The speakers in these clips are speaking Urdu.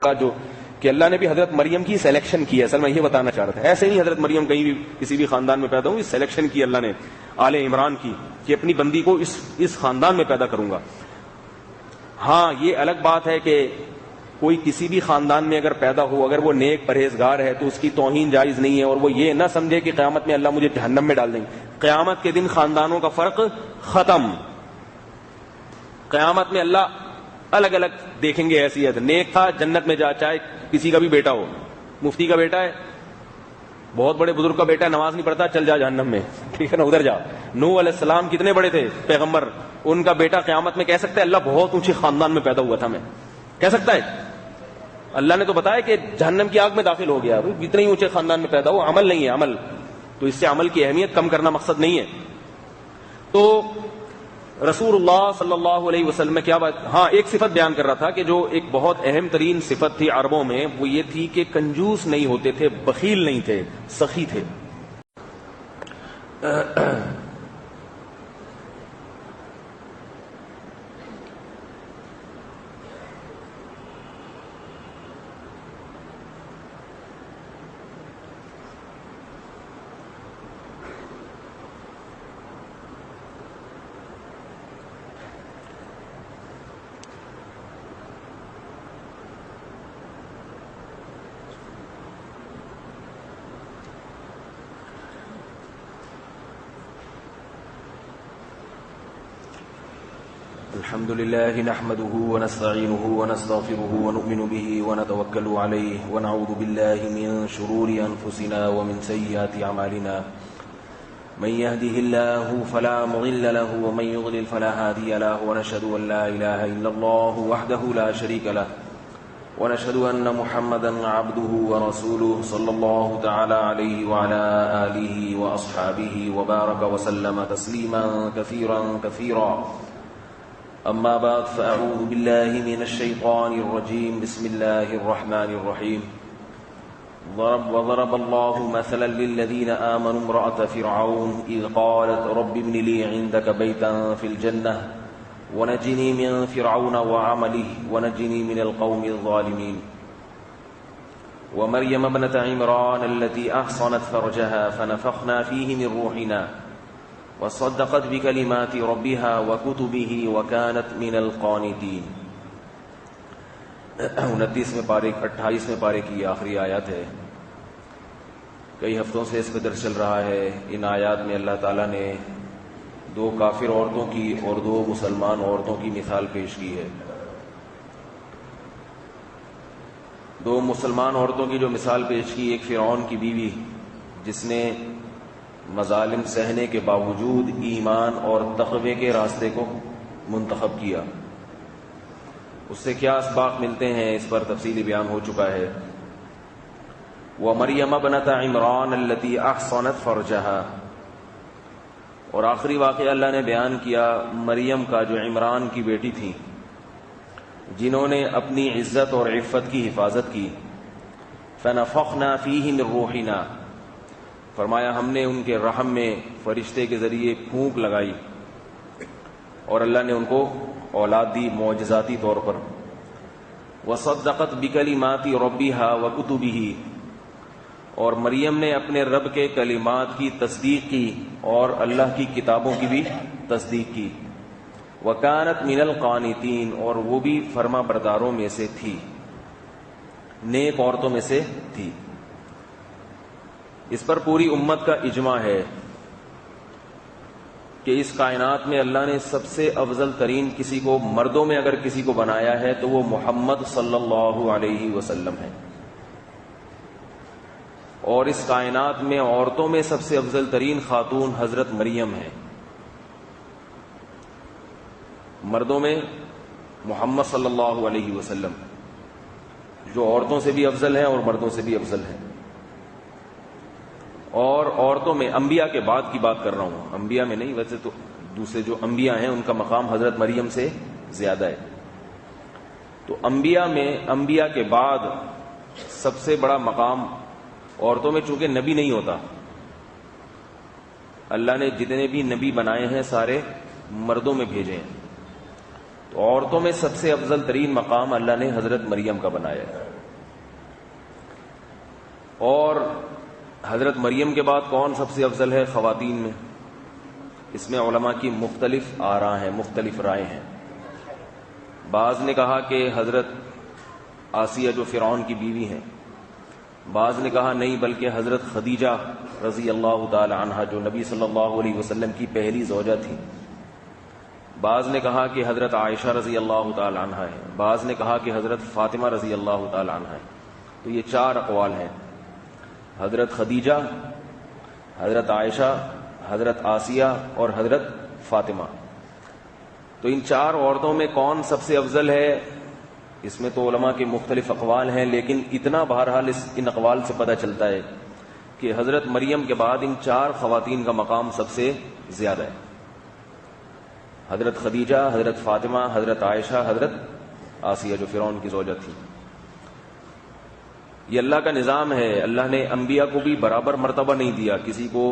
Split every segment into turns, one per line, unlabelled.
کا جو کہ اللہ نے بھی حضرت مریم کی سلیکشن کی ہے. اصل میں یہ بتانا چاہ رہا تھا, ایسے نہیں حضرت مریم کہیں بھی کسی بھی خاندان میں پیدا ہوں, سلیکشن کی اللہ نے آل عمران کی کہ اپنی بندی کو اس خاندان میں پیدا کروں گا. ہاں یہ الگ بات ہے کہ کوئی کسی بھی خاندان میں اگر پیدا ہو, اگر وہ نیک پرہیزگار ہے تو اس کی توہین جائز نہیں ہے, اور وہ یہ نہ سمجھے کہ قیامت میں اللہ مجھے جہنم میں ڈال دیں گے. قیامت کے دن خاندانوں کا فرق ختم. قیامت میں اللہ الگ الگ دیکھیں گے حیثیت. نیک تھا جنت میں جا, چاہے کسی کا بھی بیٹا ہو, مفتی کا بیٹا ہے, بہت بڑے بزرگ کا بیٹا ہے, نماز نہیں پڑھتا, چل جا جہنم میں, ٹھیک ہے نا, ادھر جا. نوح علیہ السلام کتنے بڑے تھے پیغمبر, ان کا بیٹا قیامت میں کہہ سکتا ہے اللہ بہت اونچے خاندان میں پیدا ہوا تھا میں, کہہ سکتا ہے؟ اللہ نے تو بتایا کہ جہنم کی آگ میں داخل ہو گیا, اتنے ہی اونچے خاندان میں پیدا ہو. عمل نہیں ہے عمل, تو اس سے عمل کی اہمیت کم کرنا مقصد نہیں ہے. تو رسول اللہ صلی اللہ علیہ وسلم میں کیا بات, ہاں ایک صفت بیان کر رہا تھا کہ جو ایک بہت اہم ترین صفت تھی عربوں میں, وہ یہ تھی کہ کنجوس نہیں ہوتے تھے, بخیل نہیں تھے, سخی تھے. الحمد لله نحمده ونستعينه ونستغفره ونؤمن به ونتوكل عليه ونعوذ بالله من شرور أنفسنا ومن سيئات أعمالنا من يهده الله فلا مضل له ومن يضلل فلا هادي له ونشهد أن لا إله إلا الله وحده لا شريك له ونشهد أن محمدا عبده ورسوله صلى الله تعالى عليه وعلى آله وأصحابه وبارك وسلم تسليما كثيرا كثيرا. أما بعد فأعوذ بالله من الشيطان الرجيم. بسم الله الرحمن الرحيم. وضرب الله مثلا للذين آمنوا امرأة فرعون إذ قالت رب ابن لي عندك بيتا في الجنة ونجني من فرعون وعمله ونجني من القوم الظالمين. ومريم ابنة عمران التي أحصنت فرجها فنفخنا فيه من روحنا وصدقت بكلمات ربها وكتبه وكانت من القانتين. 29 پارے 28 پارے کی آخری آیات ہے. کئی ہفتوں سے اس پہ درس چل رہا ہے. ان آیات میں اللہ تعالیٰ نے 2 کافر عورتوں کی اور 2 مسلمان عورتوں کی مثال پیش کی ہے. 2 مسلمان عورتوں کی جو مثال پیش کی, ایک فرعون کی بیوی جس نے مظالم سہنے کے باوجود ایمان اور تقوی کے راستے کو منتخب کیا. اس سے کیا اسباق ملتے ہیں اس پر تفصیلی بیان ہو چکا ہے. وَمَرْيَمَ ابْنَتَ عِمْرَانَ الَّتِي أَحْصَنَتْ فَرْجَهَا, اور آخری واقعہ اللہ نے بیان کیا مریم کا جو عمران کی بیٹی تھی, جنہوں نے اپنی عزت اور عفت کی حفاظت کی. فَنَفَخْنَا فِيهِ مِن رُّوحِنَا, فرمایا ہم نے ان کے رحم میں فرشتے کے ذریعے پھونک لگائی اور اللہ نے ان کو اولاد دی معجزاتی طور پر. وصدقت بکلمات ربها وکتبه, اور مریم نے اپنے رب کے کلمات کی تصدیق کی اور اللہ کی کتابوں کی بھی تصدیق کی. وکانت من القانتین, اور وہ بھی فرما برداروں میں سے تھی, نیک عورتوں میں سے تھی. اس پر پوری امت کا اجماع ہے کہ اس کائنات میں اللہ نے سب سے افضل ترین کسی کو, مردوں میں اگر کسی کو بنایا ہے تو وہ محمد صلی اللہ علیہ وسلم ہے. اور اس کائنات میں عورتوں میں سب سے افضل ترین خاتون حضرت مریم ہے. مردوں میں محمد صلی اللہ علیہ وسلم, جو عورتوں سے بھی افضل ہیں اور مردوں سے بھی افضل ہیں. اور عورتوں میں انبیاء کے بعد کی بات کر رہا ہوں, انبیاء میں نہیں, ویسے تو دوسرے جو انبیاء ہیں ان کا مقام حضرت مریم سے زیادہ ہے. تو انبیاء میں انبیاء کے بعد سب سے بڑا مقام عورتوں میں, چونکہ نبی نہیں ہوتا, اللہ نے جتنے بھی نبی بنائے ہیں سارے مردوں میں بھیجے ہیں, تو عورتوں میں سب سے افضل ترین مقام اللہ نے حضرت مریم کا بنایا ہے. اور حضرت مریم کے بعد کون سب سے افضل ہے خواتین میں؟ اس میں علماء کی مختلف آراء ہیں، مختلف رائے ہیں۔ بعض نے کہا کہ حضرت آسیہ جو فرعون کی بیوی ہیں، بعض نے کہا نہیں بلکہ حضرت خدیجہ رضی اللہ تعالی عنہا جو نبی صلی اللہ علیہ وسلم کی پہلی زوجہ تھی، بعض نے کہا کہ حضرت عائشہ رضی اللہ تعالی عنہا ہے، بعض نے کہا کہ حضرت فاطمہ رضی اللہ تعالی عنہا ہے۔ تو یہ 4 اقوال ہیں، حضرت خدیجہ، حضرت عائشہ، حضرت آسیہ اور حضرت فاطمہ۔ تو ان 4 عورتوں میں کون سب سے افضل ہے، اس میں تو علماء کے مختلف اقوال ہیں، لیکن اتنا بہرحال ان اقوال سے پتہ چلتا ہے کہ حضرت مریم کے بعد ان 4 خواتین کا مقام سب سے زیادہ ہے، حضرت خدیجہ، حضرت فاطمہ، حضرت عائشہ، حضرت آسیہ جو فرعون کی زوجہ تھی۔ یہ اللہ کا نظام ہے، اللہ نے انبیاء کو بھی برابر مرتبہ نہیں دیا، کسی کو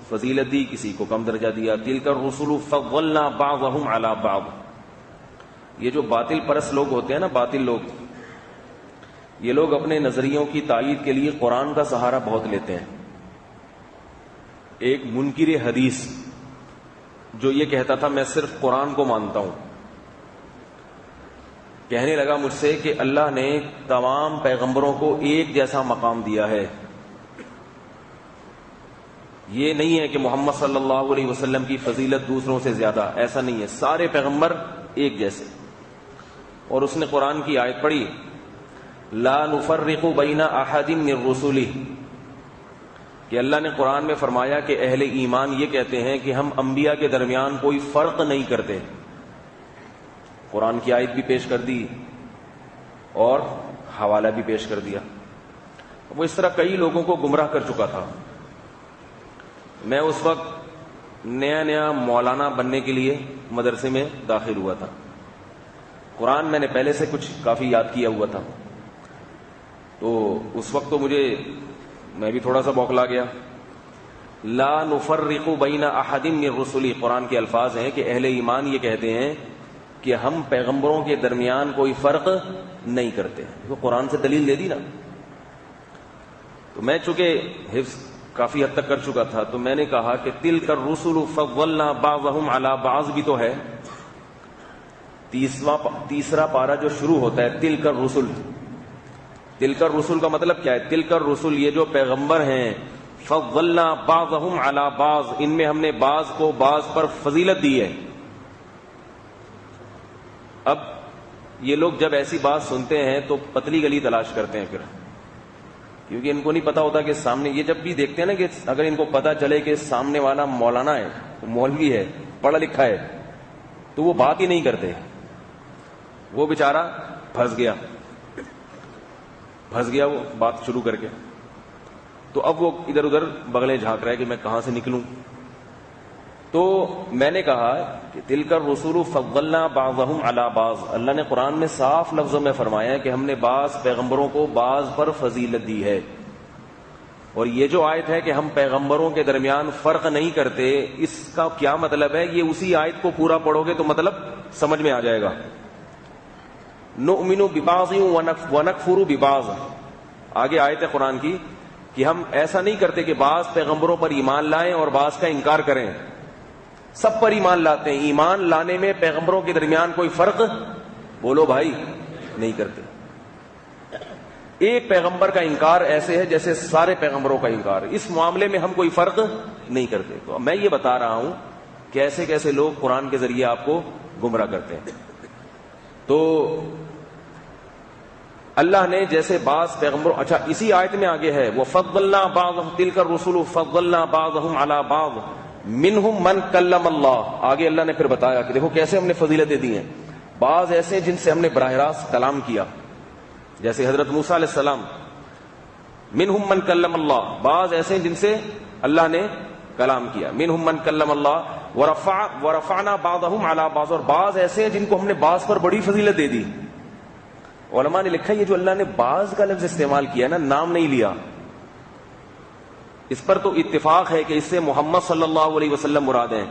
فضیلت دی، کسی کو کم درجہ دیا۔ تلک الرسل فضلنا بعضهم علی بعض۔ یہ جو باطل پرست لوگ ہوتے ہیں نا، باطل لوگ، یہ لوگ اپنے نظریوں کی تائید کے لیے قرآن کا سہارا بہت لیتے ہیں۔ ایک منکر حدیث جو یہ کہتا تھا میں صرف قرآن کو مانتا ہوں، کہنے لگا مجھ سے کہ اللہ نے تمام پیغمبروں کو ایک جیسا مقام دیا ہے، یہ نہیں ہے کہ محمد صلی اللہ علیہ وسلم کی فضیلت دوسروں سے زیادہ، ایسا نہیں ہے، سارے پیغمبر ایک جیسے۔ اور اس نے قرآن کی آیت پڑھی لا نفرق بین احد من رسلہ، کہ اللہ نے قرآن میں فرمایا کہ اہل ایمان یہ کہتے ہیں کہ ہم انبیاء کے درمیان کوئی فرق نہیں کرتے۔ قرآن کی آیت بھی پیش کر دی اور حوالہ بھی پیش کر دیا۔ وہ اس طرح کئی لوگوں کو گمراہ کر چکا تھا۔ میں اس وقت نیا مولانا بننے کے لیے مدرسے میں داخل ہوا تھا، قرآن میں نے پہلے سے کچھ کافی یاد کیا ہوا تھا، تو اس وقت تو میں بھی تھوڑا سا بوکھلا گیا۔ لا نفرق بین احد من رسلی، قرآن کے الفاظ ہیں کہ اہل ایمان یہ کہتے ہیں کہ ہم پیغمبروں کے درمیان کوئی فرق نہیں کرتے۔ تو قرآن سے دلیل دے دی نا۔ تو میں چونکہ حفظ کافی حد تک کر چکا تھا، تو میں نے کہا کہ تلک الرسل فضلنا بعضهم علی بعض بھی تو ہے۔ تیسرا پارہ جو شروع ہوتا ہے تلک الرسل، تلک الرسل کا مطلب کیا ہے؟ تلک الرسل، یہ جو پیغمبر ہیں، فضلنا بعضهم علی بعض، ان میں ہم نے بعض کو بعض پر فضیلت دی ہے۔ اب یہ لوگ جب ایسی بات سنتے ہیں تو پتلی گلی تلاش کرتے ہیں پھر، کیونکہ ان کو نہیں پتا ہوتا کہ سامنے، یہ جب بھی دیکھتے ہیں نا کہ اگر ان کو پتا چلے کہ سامنے والا مولانا ہے، مولوی ہے، پڑھا لکھا ہے، تو وہ بات ہی نہیں کرتے۔ وہ بیچارہ پھنس گیا وہ بات شروع کر کے، تو اب وہ ادھر ادھر بغلیں جھانک رہا ہے کہ میں کہاں سے نکلوں۔ تو میں نے کہا کہ تلک الرسل فضلنا بعضهم علی بعض، اللہ نے قرآن میں صاف لفظوں میں فرمایا کہ ہم نے بعض پیغمبروں کو بعض پر فضیلت دی ہے۔ اور یہ جو آیت ہے کہ ہم پیغمبروں کے درمیان فرق نہیں کرتے، اس کا کیا مطلب ہے؟ یہ اسی آیت کو پورا پڑھو گے تو مطلب سمجھ میں آ جائے گا۔ نؤمن ببعض ونکفر ببعض، آگے آیت ہے قرآن کی کہ ہم ایسا نہیں کرتے کہ بعض پیغمبروں پر ایمان لائیں اور بعض کا انکار کریں، سب پر ایمان لاتے ہیں۔ ایمان لانے میں پیغمبروں کے درمیان کوئی فرق، بولو بھائی، نہیں کرتے۔ ایک پیغمبر کا انکار ایسے ہے جیسے سارے پیغمبروں کا انکار، اس معاملے میں ہم کوئی فرق نہیں کرتے۔ تو میں یہ بتا رہا ہوں کہ ایسے کیسے لوگ قرآن کے ذریعے آپ کو گمراہ کرتے ہیں۔ تو اللہ نے جیسے بعض پیغمبروں، اچھا اسی آیت میں آگے ہے وَفَضَّلْنَا بَعْضَهُمْ تِلْكَ الرُّسُلُ فَضَّلْنَا بَعْضَهُمْ عَلَى بَعْضٍ مِّنْهُمْ مَنْ كَلَّمَ اللَّهُ، آگے اللہ نے پھر بتایا کہ دیکھو کیسے ہم نے فضیلتیں دی ہیں۔ بعض ایسے جن سے ہم نے براہ راست کلام کیا، جیسے حضرت موسیٰ علیہ السلام، مِّنْهُمْ مَنْ كَلَّمَ اللَّهُ، بعض ایسے جن سے اللہ نے کلام کیا، مِّنْهُمْ مَنْ كَلَّمَ اللَّهُ وَرَفَعْنَا بَعْضَهُمْ عَلَى بَعْضٍ، اور بعض ایسے جن کو ہم نے بعض پر بڑی فضیلت دے دی۔ علماء نے لکھا یہ جو اللہ نے بعض کا لفظ استعمال کیا نا، نام نہیں لیا، اس پر تو اتفاق ہے کہ اس سے محمد صلی اللہ علیہ وسلم مراد ہیں،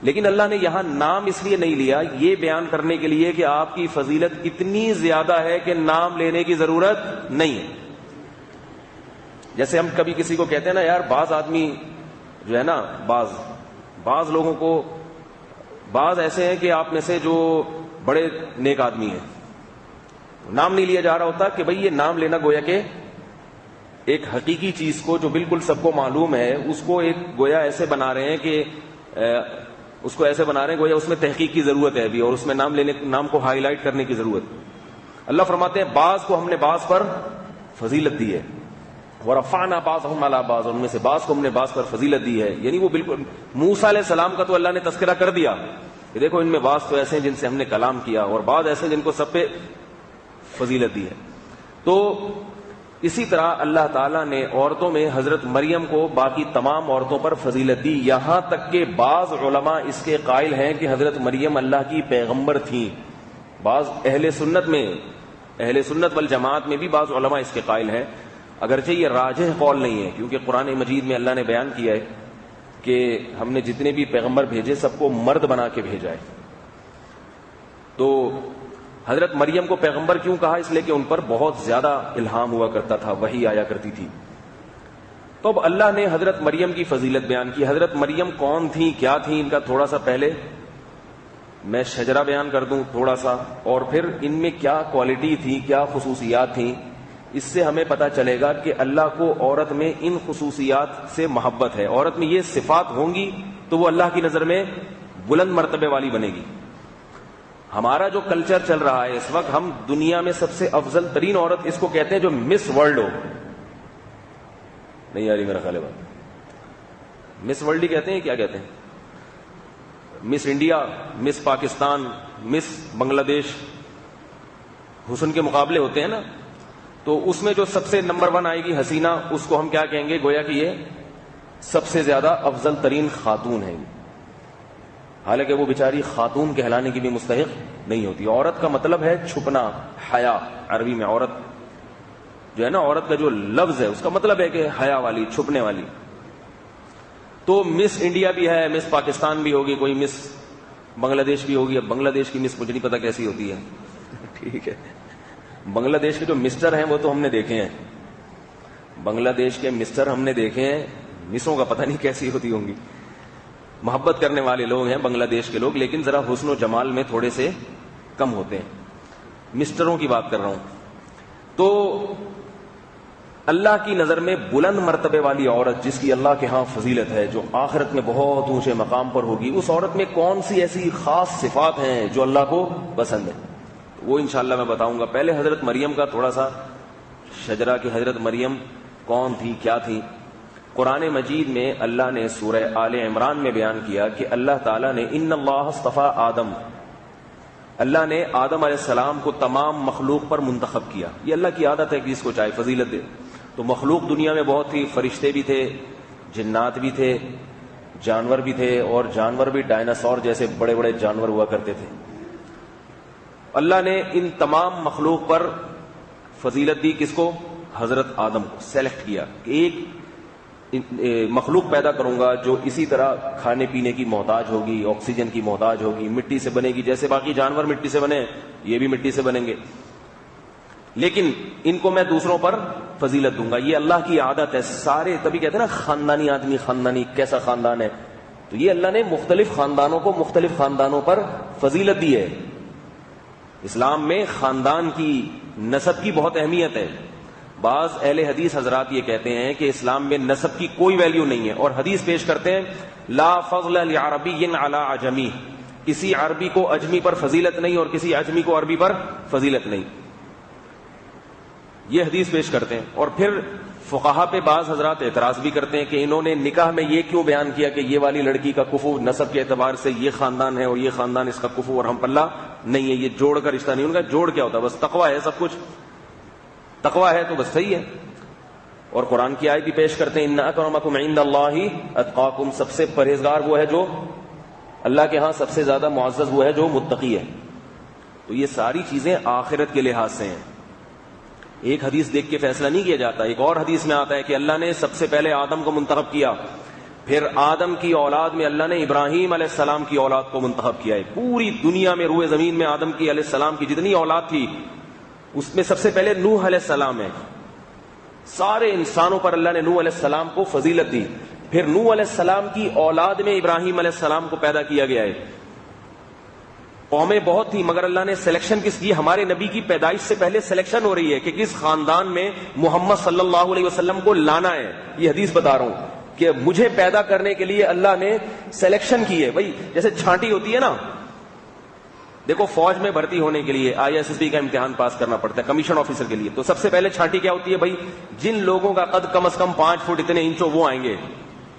لیکن اللہ نے یہاں نام اس لیے نہیں لیا، یہ بیان کرنے کے لیے کہ آپ کی فضیلت اتنی زیادہ ہے کہ نام لینے کی ضرورت نہیں ہے۔ جیسے ہم کبھی کسی کو کہتے ہیں نا یار بعض آدمی جو ہے نا بعض لوگوں کو بعض ایسے ہیں کہ آپ میں سے جو بڑے نیک آدمی ہیں, نام نہیں لیا جا رہا ہوتا کہ بھئی یہ نام لینا گویا کہ ایک حقیقی چیز کو جو بالکل سب کو معلوم ہے اس کو ایک گویا ایسے بنا رہے ہیں کہ اس کو ایسے بنا رہے ہیں گویا اس میں تحقیق کی ضرورت ہے ابھی, اور اس میں نام کو ہائی لائٹ کرنے کی ضرورت. اللہ فرماتے ہیں بعض کو ہم نے بعض پر فضیلت دی ہے, ورفعنا بعضهم علی بعض, ان میں سے بعض کو ہم نے بعض پر فضیلت دی ہے. یعنی وہ بالکل موسیٰ علیہ السلام کا تو اللہ نے تذکرہ کر دیا کہ دیکھو ان میں بعض تو ایسے ہیں جن سے ہم نے کلام کیا, اور بعض ایسے ہیں جن کو سب پہ فضیلت دی ہے. تو اسی طرح اللہ تعالیٰ نے عورتوں میں حضرت مریم کو باقی تمام عورتوں پر فضیلت دی, یہاں تک کہ بعض علماء اس کے قائل ہیں کہ حضرت مریم اللہ کی پیغمبر تھیں. بعض اہل سنت والجماعت میں بھی بعض علماء اس کے قائل ہیں, اگرچہ یہ راجح قول نہیں ہے, کیونکہ قرآن مجید میں اللہ نے بیان کیا ہے کہ ہم نے جتنے بھی پیغمبر بھیجے سب کو مرد بنا کے بھیجا ہے. تو حضرت مریم کو پیغمبر کیوں کہا؟ اس لیے کہ ان پر بہت زیادہ الہام ہوا کرتا تھا, وحی آیا کرتی تھی. تو اب اللہ نے حضرت مریم کی فضیلت بیان کی. حضرت مریم کون تھیں, کیا تھیں, ان کا تھوڑا سا پہلے میں شجرہ بیان کر دوں تھوڑا سا, اور پھر ان میں کیا کوالٹی تھی, کیا خصوصیات تھیں. اس سے ہمیں پتہ چلے گا کہ اللہ کو عورت میں ان خصوصیات سے محبت ہے. عورت میں یہ صفات ہوں گی تو وہ اللہ کی نظر میں بلند مرتبے والی بنے گی. ہمارا جو کلچر چل رہا ہے اس وقت, ہم دنیا میں سب سے افضل ترین عورت اس کو کہتے ہیں جو مس ورلڈ ہو. نہیں آ رہی میرا خیال ہے بات, مس ورلڈ ہی کہتے ہیں, کیا کہتے ہیں, مس انڈیا, مس پاکستان, مس بنگلہ دیش, حسن کے مقابلے ہوتے ہیں نا, تو اس میں جو سب سے نمبر 1 آئے گی حسینہ, اس کو ہم کیا کہیں گے, گویا کہ یہ سب سے زیادہ افضل ترین خاتون ہے. حالانکہ وہ بیچاری خاتون کہلانے کی بھی مستحق نہیں ہوتی. عورت کا مطلب ہے چھپنا, حیا. عربی میں عورت جو ہے نا, عورت کا جو لفظ ہے اس کا مطلب ہے کہ حیا والی, چھپنے والی. تو مس انڈیا بھی ہے, مس پاکستان بھی ہوگی, کوئی مس بنگلہ دیش بھی ہوگی. اب بنگلہ دیش کی مس مجھے نہیں پتا کیسی ہوتی ہے, ٹھیک ہے. بنگلہ دیش کے جو مسٹر ہیں وہ تو ہم نے دیکھے ہیں, بنگلہ دیش کے مسٹر ہم نے دیکھے ہیں, مسوں کا پتہ نہیں کیسی ہوتی ہوں گی. محبت کرنے والے لوگ ہیں بنگلہ دیش کے لوگ, لیکن ذرا حسن و جمال میں تھوڑے سے کم ہوتے ہیں. مسٹروں کی بات کر رہا ہوں. تو اللہ کی نظر میں بلند مرتبے والی عورت جس کی اللہ کے ہاں فضیلت ہے, جو آخرت میں بہت اونچے مقام پر ہوگی, اس عورت میں کون سی ایسی خاص صفات ہیں جو اللہ کو پسند ہے, وہ انشاءاللہ میں بتاؤں گا. پہلے حضرت مریم کا تھوڑا سا شجرہ کی حضرت مریم کون تھی, کیا تھی. قرآن مجید میں اللہ نے سورہ آل عمران میں بیان کیا کہ اللہ تعالیٰ نے ان اللہ اصطفیٰ آدم, اللہ نے آدم علیہ السلام کو تمام مخلوق پر منتخب کیا. یہ اللہ کی عادت ہے کہ اس کو چاہے فضیلت دے. تو مخلوق دنیا میں بہت تھی, فرشتے بھی تھے, جنات بھی تھے, جانور بھی تھے, اور جانور بھی ڈائناسور جیسے بڑے بڑے جانور ہوا کرتے تھے. اللہ نے ان تمام مخلوق پر فضیلت دی. کس کو؟ حضرت آدم کو سلیکٹ کیا کہ ایک مخلوق پیدا کروں گا جو اسی طرح کھانے پینے کی محتاج ہوگی, آکسیجن کی محتاج ہوگی, مٹی سے بنے گی, جیسے باقی جانور مٹی سے بنے یہ بھی مٹی سے بنیں گے, لیکن ان کو میں دوسروں پر فضیلت دوں گا. یہ اللہ کی عادت ہے. سارے تبھی کہتے ہیں نا خاندانی آدمی, خاندانی کیسا خاندان ہے, تو یہ اللہ نے مختلف خاندانوں کو مختلف خاندانوں پر فضیلت دی ہے. اسلام میں خاندان کی, نسب کی بہت اہمیت ہے. بعض اہل حدیث حضرات یہ کہتے ہیں کہ اسلام میں نسب کی کوئی ویلیو نہیں ہے, اور حدیث پیش کرتے ہیں لا فضل لعربی علی عجمی, کسی عربی کو اجمی پر فضیلت نہیں اور کسی اجمی کو عربی پر فضیلت نہیں. یہ حدیث پیش کرتے ہیں. اور پھر فقہا پہ بعض حضرات اعتراض بھی کرتے ہیں کہ انہوں نے نکاح میں یہ کیوں بیان کیا کہ یہ والی لڑکی کا کفو نسب کے اعتبار سے یہ خاندان ہے اور یہ خاندان اس کا کفو اور ہم پلہ نہیں ہے, یہ جوڑ کا رشتہ نہیں. ان کا جوڑ کیا ہوتا ہے, بس تقویٰ ہے, سب کچھ تقویٰ ہے تو بس صحیح ہے. اور قرآن کی آیت بھی پیش کرتے ہیں ان اکرمکم عند اللہ اتقاکم, سب سے پرہیزگار وہ ہے جو اللہ کے ہاں سب سے زیادہ معزز وہ ہے جو متقی ہے. تو یہ ساری چیزیں آخرت کے لحاظ سے ہیں. ایک حدیث دیکھ کے فیصلہ نہیں کیا جاتا. ایک اور حدیث میں آتا ہے کہ اللہ نے سب سے پہلے آدم کو منتخب کیا, پھر آدم کی اولاد میں اللہ نے ابراہیم علیہ السلام کی اولاد کو منتخب کیا ہے. پوری دنیا میں روئے زمین میں آدم کی علیہ السلام کی جتنی اولاد تھی اس میں سب سے پہلے نوح علیہ السلام ہے, سارے انسانوں پر اللہ نے نوح علیہ السلام کو فضیلت دی. پھر نوح علیہ السلام کی اولاد میں ابراہیم علیہ السلام کو پیدا کیا گیا ہے. قومیں بہت تھی مگر اللہ نے سلیکشن کس کی؟ ہمارے نبی کی پیدائش سے پہلے سلیکشن ہو رہی ہے کہ کس خاندان میں محمد صلی اللہ علیہ وسلم کو لانا ہے. یہ حدیث بتا رہا ہوں کہ مجھے پیدا کرنے کے لیے اللہ نے سلیکشن کی ہے. بھائی جیسے چھانٹی ہوتی ہے نا, دیکھو فوج میں بھرتی ہونے کے لیے ISSB کا امتحان پاس کرنا پڑتا ہے کمیشن آفیسر کے لیے. تو سب سے پہلے چھانٹی کیا ہوتی ہے؟ بھائی جن لوگوں کا قد کم از کم 5 فٹ اتنے انچ ہو وہ آئیں گے.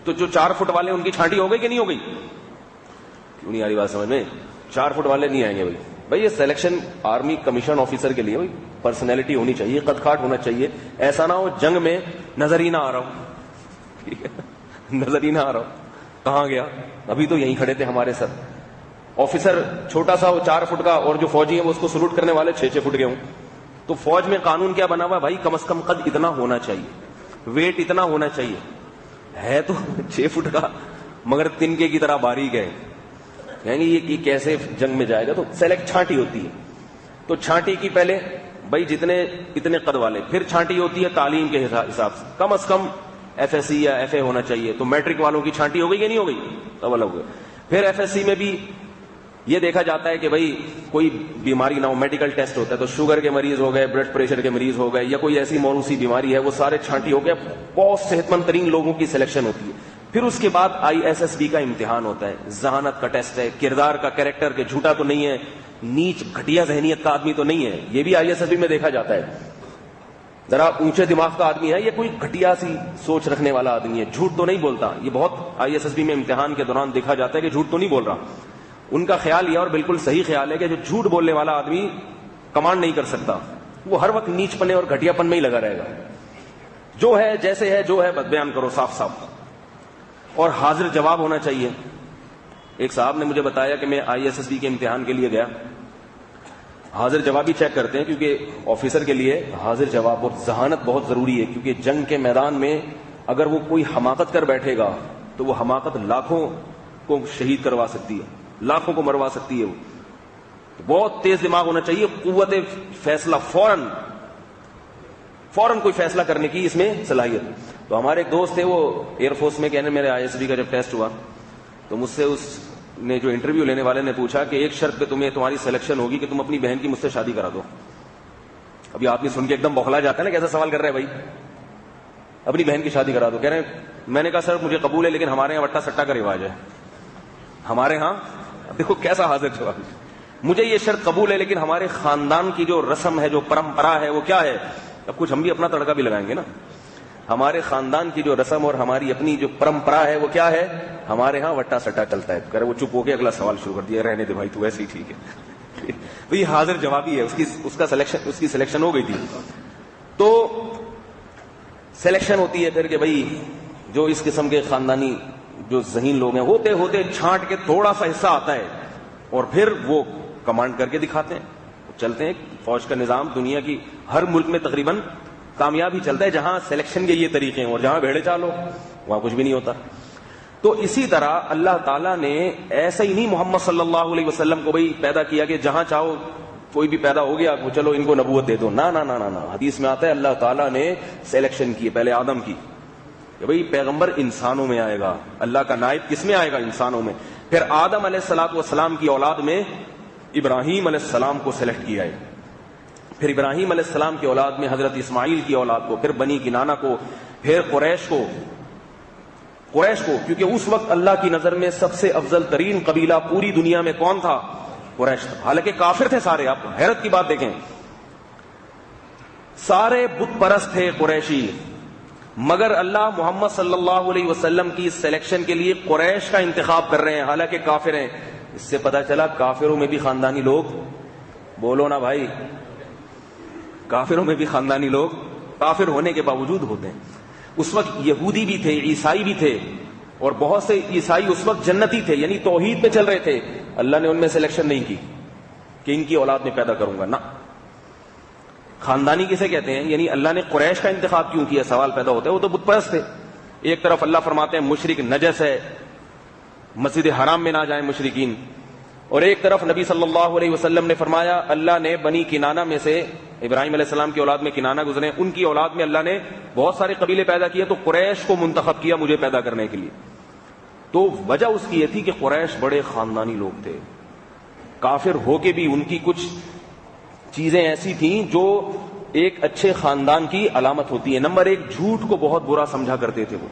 تو جو 4 فٹ والے ان کی چھانٹی ہو گئی کہ نہیں ہو گئی؟ کیوں نہیں آ رہی بات سمجھ میں؟ 4 فٹ والے نہیں آئیں گے. بھائی یہ سلیکشن آرمی کمیشن آفیسر کے لیے. بھائی پرسنالٹی ہونی چاہیے, قد کاٹ ہونا چاہیے. ایسا نہ ہو جنگ میں نظر ہی نہ آ رہا ہوں, ٹھیک ہے, نظر ہی نہ آ رہا ہوں, کہاں گیا؟ ابھی تو یہیں کھڑے تھے ہمارے سر. آفیسر چھوٹا سا ہو 4 فٹ کا, اور جو فوجی ہیں وہ اس کو سلوٹ کرنے والے 6 فٹ کے ہوں. تو فوج میں قانون کیا بنا ہوا ہے؟ بھائی کم از کم قد اتنا ہونا چاہیے, ویٹ اتنا ہونا چاہیے. ہے تو 6 فٹ کا مگر تنکے کی طرح باریک ہے. کہیں گے یہ کیسے جنگ میں جائے گا؟ تو سلیکٹ چھانٹی ہوتی ہے. تو چھانٹی کی پہلے بھائی جتنے اتنے قد والے. پھر چھانٹی ہوتی ہے تعلیم کے حساب سے, کم از کم FSC یا FA ہونا چاہیے. تو میٹرک والوں کی چھانٹی ہو گئی کہ نہیں ہو گئی؟ تو الگ ہو گئے. پھر FSC میں بھی یہ دیکھا جاتا ہے کہ بھائی کوئی بیماری نہ ہو, میڈیکل ٹیسٹ ہوتا ہے. تو شوگر کے مریض ہو گئے, بلڈ پریشر کے مریض ہو گئے, یا کوئی ایسی موروثی بیماری ہے, وہ سارے چھانٹی ہو گئے. بہت صحت مند ترین لوگوں کی سلیکشن ہوتی ہے. پھر اس کے بعد ISSB کا امتحان ہوتا ہے, ذہانت کا ٹیسٹ ہے, کردار کا, کریکٹر کے, جھوٹا تو نہیں ہے, نیچ گھٹیا ذہنیت کا آدمی تو نہیں ہے. یہ بھی ISSB میں دیکھا جاتا ہے. ذرا اونچے دماغ کا آدمی ہے, یہ کوئی گھٹیا سی سوچ رکھنے والا آدمی ہے, جھوٹ تو نہیں بولتا. یہ بہت ISSB میں امتحان کے دوران دیکھا جاتا ہے کہ جھوٹ تو نہیں بول رہا. ان کا خیال یہ, اور بالکل صحیح خیال ہے, کہ جو جھوٹ بولنے والا آدمی کمانڈ نہیں کر سکتا, وہ ہر وقت نیچ پنے اور گھٹیا پن میں ہی لگا رہے گا. جو ہے جیسے ہے, جو ہے بس بیان کرو صاف صاف, اور حاضر جواب ہونا چاہیے. ایک صاحب نے مجھے بتایا کہ میں ISSB کے امتحان کے لیے گیا. حاضر جواب ہی چیک کرتے ہیں, کیونکہ آفیسر کے لیے حاضر جواب اور ذہانت بہت ضروری ہے. کیونکہ جنگ کے میدان میں اگر وہ کوئی حماقت کر بیٹھے گا تو وہ حماقت لاکھوں کو شہید کروا سکتی ہے, لاکھوں کو مروا سکتی ہے. وہ بہت تیز دماغ ہونا چاہیے, قوت فیصلہ, فوراً کوئی فیصلہ کرنے کی اس میں صلاحیت. تو ہمارے ایک دوست تھے, وہ ایئر فورس میں, کہنے میرے ISSB کا جب ٹیسٹ ہوا تو مجھ سے اس نے, جو انٹرویو لینے والے نے پوچھا کہ ایک شرط پہ تمہاری سلیکشن ہوگی کہ تم اپنی بہن کی مجھ سے شادی کرا دو. ابھی آپ نے سن کے ایک دم بوکھلا جاتا ہے نا, کیسا سوال کر رہے ہیں بھائی, اپنی بہن کی شادی کرا دو. کہہ رہے ہیں, میں نے کہا سر مجھے قبول ہے, لیکن ہمارے یہاں وٹا سٹا کا رواج ہے. ہمارے ہاں دیکھو کیسا حاضر جواب, مجھے یہ شرط قبول ہے لیکن ہمارے خاندان کی جو رسم ہے, جو پرمپرا ہے, وہ کیا ہے؟ اب کچھ ہم بھی اپنا تڑکا بھی لگائیں گے نا. ہمارے خاندان کی جو رسم اور ہماری اپنی جو پرمپرا ہے وہ کیا ہے؟ ہمارے ہاں وٹا سٹا چلتا ہے. کرے وہ چپ ہو کے اگلا سوال شروع کر دیا, رہنے دے بھائی تو ویسے ہی ٹھیک ہے. تو یہ حاضر جوابی ہے, اس کی سلیکشن ہو گئی تھی. تو سلیکشن ہوتی ہے پھر کہ بھائی جو اس قسم کے خاندانی جو ذہین لوگ ہیں, ہوتے ہوتے چھانٹ کے تھوڑا سا حصہ آتا ہے اور پھر وہ کمانڈ کر کے دکھاتے ہیں, چلتے ہیں. فوج کا نظام دنیا کی ہر ملک میں تقریباً کامیاب ہی چلتا ہے, جہاں سلیکشن کے یہ طریقے ہیں, اور جہاں بھیڑے چالو وہاں کچھ بھی نہیں ہوتا. تو اسی طرح اللہ تعالیٰ نے ایسا ہی نہیں محمد صلی اللہ علیہ وسلم کو بھائی پیدا کیا کہ جہاں چاہو کوئی بھی پیدا ہو گیا چلو ان کو نبوت دے دو. نہ نہ نہ نہ, حدیث میں آتا ہے اللہ تعالیٰ نے سلیکشن کی, پہلے آدم کی, کہ بھئی پیغمبر انسانوں میں آئے گا, اللہ کا نائب کس میں آئے گا؟ انسانوں میں. پھر آدم علیہ الصلوۃ والسلام کی اولاد میں ابراہیم علیہ السلام کو سلیکٹ کیا ہے. پھر ابراہیم علیہ السلام کی اولاد میں حضرت اسماعیل کی اولاد کو, پھر بنی کنانہ کو, پھر قریش کو, کیونکہ اس وقت اللہ کی نظر میں سب سے افضل ترین قبیلہ پوری دنیا میں کون تھا؟ قریش تھا. حالانکہ کافر تھے سارے, آپ حیرت کی بات دیکھیں, سارے بت پرست تھے قریشی, مگر اللہ محمد صلی اللہ علیہ وسلم کی سلیکشن کے لیے قریش کا انتخاب کر رہے ہیں, حالانکہ کافر ہیں. اس سے پتہ چلا کافروں میں بھی خاندانی لوگ, بولو نا بھائی, کافروں میں بھی خاندانی لوگ کافر ہونے کے باوجود ہوتے ہیں. اس وقت یہودی بھی تھے, عیسائی بھی تھے, اور بہت سے عیسائی اس وقت جنتی تھے, یعنی توحید پہ چل رہے تھے. اللہ نے ان میں سلیکشن نہیں کی کہ ان کی اولاد میں پیدا کروں گا, نہ. خاندانی کسے کہتے ہیں؟ یعنی اللہ نے قریش کا انتخاب کیوں کیا؟ سوال پیدا ہوتا ہے, وہ تو بت پرست تھے. ایک طرف اللہ فرماتے ہیں مشرک نجس ہے, مسجد حرام میں نہ جائیں مشرکین, اور ایک طرف نبی صلی اللہ علیہ وسلم نے فرمایا اللہ نے بنی کنانہ میں سے، ابراہیم علیہ السلام کی اولاد میں کنانہ گزرے، ان کی اولاد میں اللہ نے بہت سارے قبیلے پیدا کیے، تو قریش کو منتخب کیا مجھے پیدا کرنے کے لیے. تو وجہ اس کی یہ تھی کہ قریش بڑے خاندانی لوگ تھے، کافر ہو کے بھی ان کی کچھ چیزیں ایسی تھیں جو ایک اچھے خاندان کی علامت ہوتی ہے. نمبر ایک، جھوٹ کو بہت برا سمجھا کرتے تھے. وہ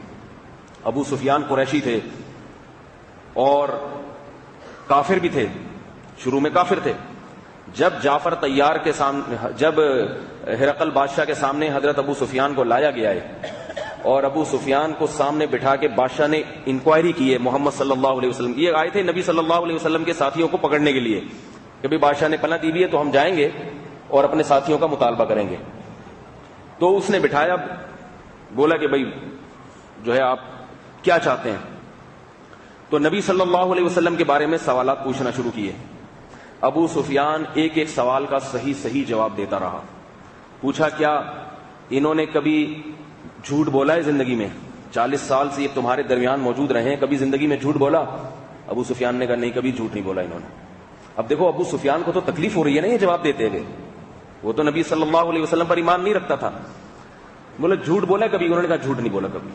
ابو سفیان قریشی تھے اور کافر بھی تھے، شروع میں کافر تھے. جب جعفر طیار کے سامنے، جب ہرقل بادشاہ کے سامنے حضرت ابو سفیان کو لایا گیا ہے اور ابو سفیان کو سامنے بٹھا کے بادشاہ نے انکوائری کی ہے محمد صلی اللہ علیہ وسلم کی. یہ آئے تھے نبی صلی اللہ علیہ وسلم کے ساتھیوں کو پکڑنے کے لیے کہ بھی بادشاہ نے پناہ دی ہوئی ہے تو ہم جائیں گے اور اپنے ساتھیوں کا مطالبہ کریں گے. تو اس نے بٹھایا، بولا کہ بھائی جو ہے آپ کیا چاہتے ہیں. تو نبی صلی اللہ علیہ وسلم کے بارے میں سوالات پوچھنا شروع کیے. ابو سفیان ایک ایک سوال کا صحیح جواب دیتا رہا. پوچھا کیا انہوں نے کبھی جھوٹ بولا ہے زندگی میں؟ 40 سال سے یہ تمہارے درمیان موجود رہے ہیں، کبھی زندگی میں جھوٹ بولا؟ ابو سفیان نے کہا نہیں، کبھی جھوٹ نہیں بولا انہوں نے. اب دیکھو ابو سفیان کو تو تکلیف ہو رہی ہے نا یہ جواب دیتے ہوئے، وہ تو نبی صلی اللہ علیہ وسلم پر ایمان نہیں رکھتا تھا. بولے جھوٹ بولا کبھی؟ انہوں نے کہا جھوٹ نہیں بولا کبھی.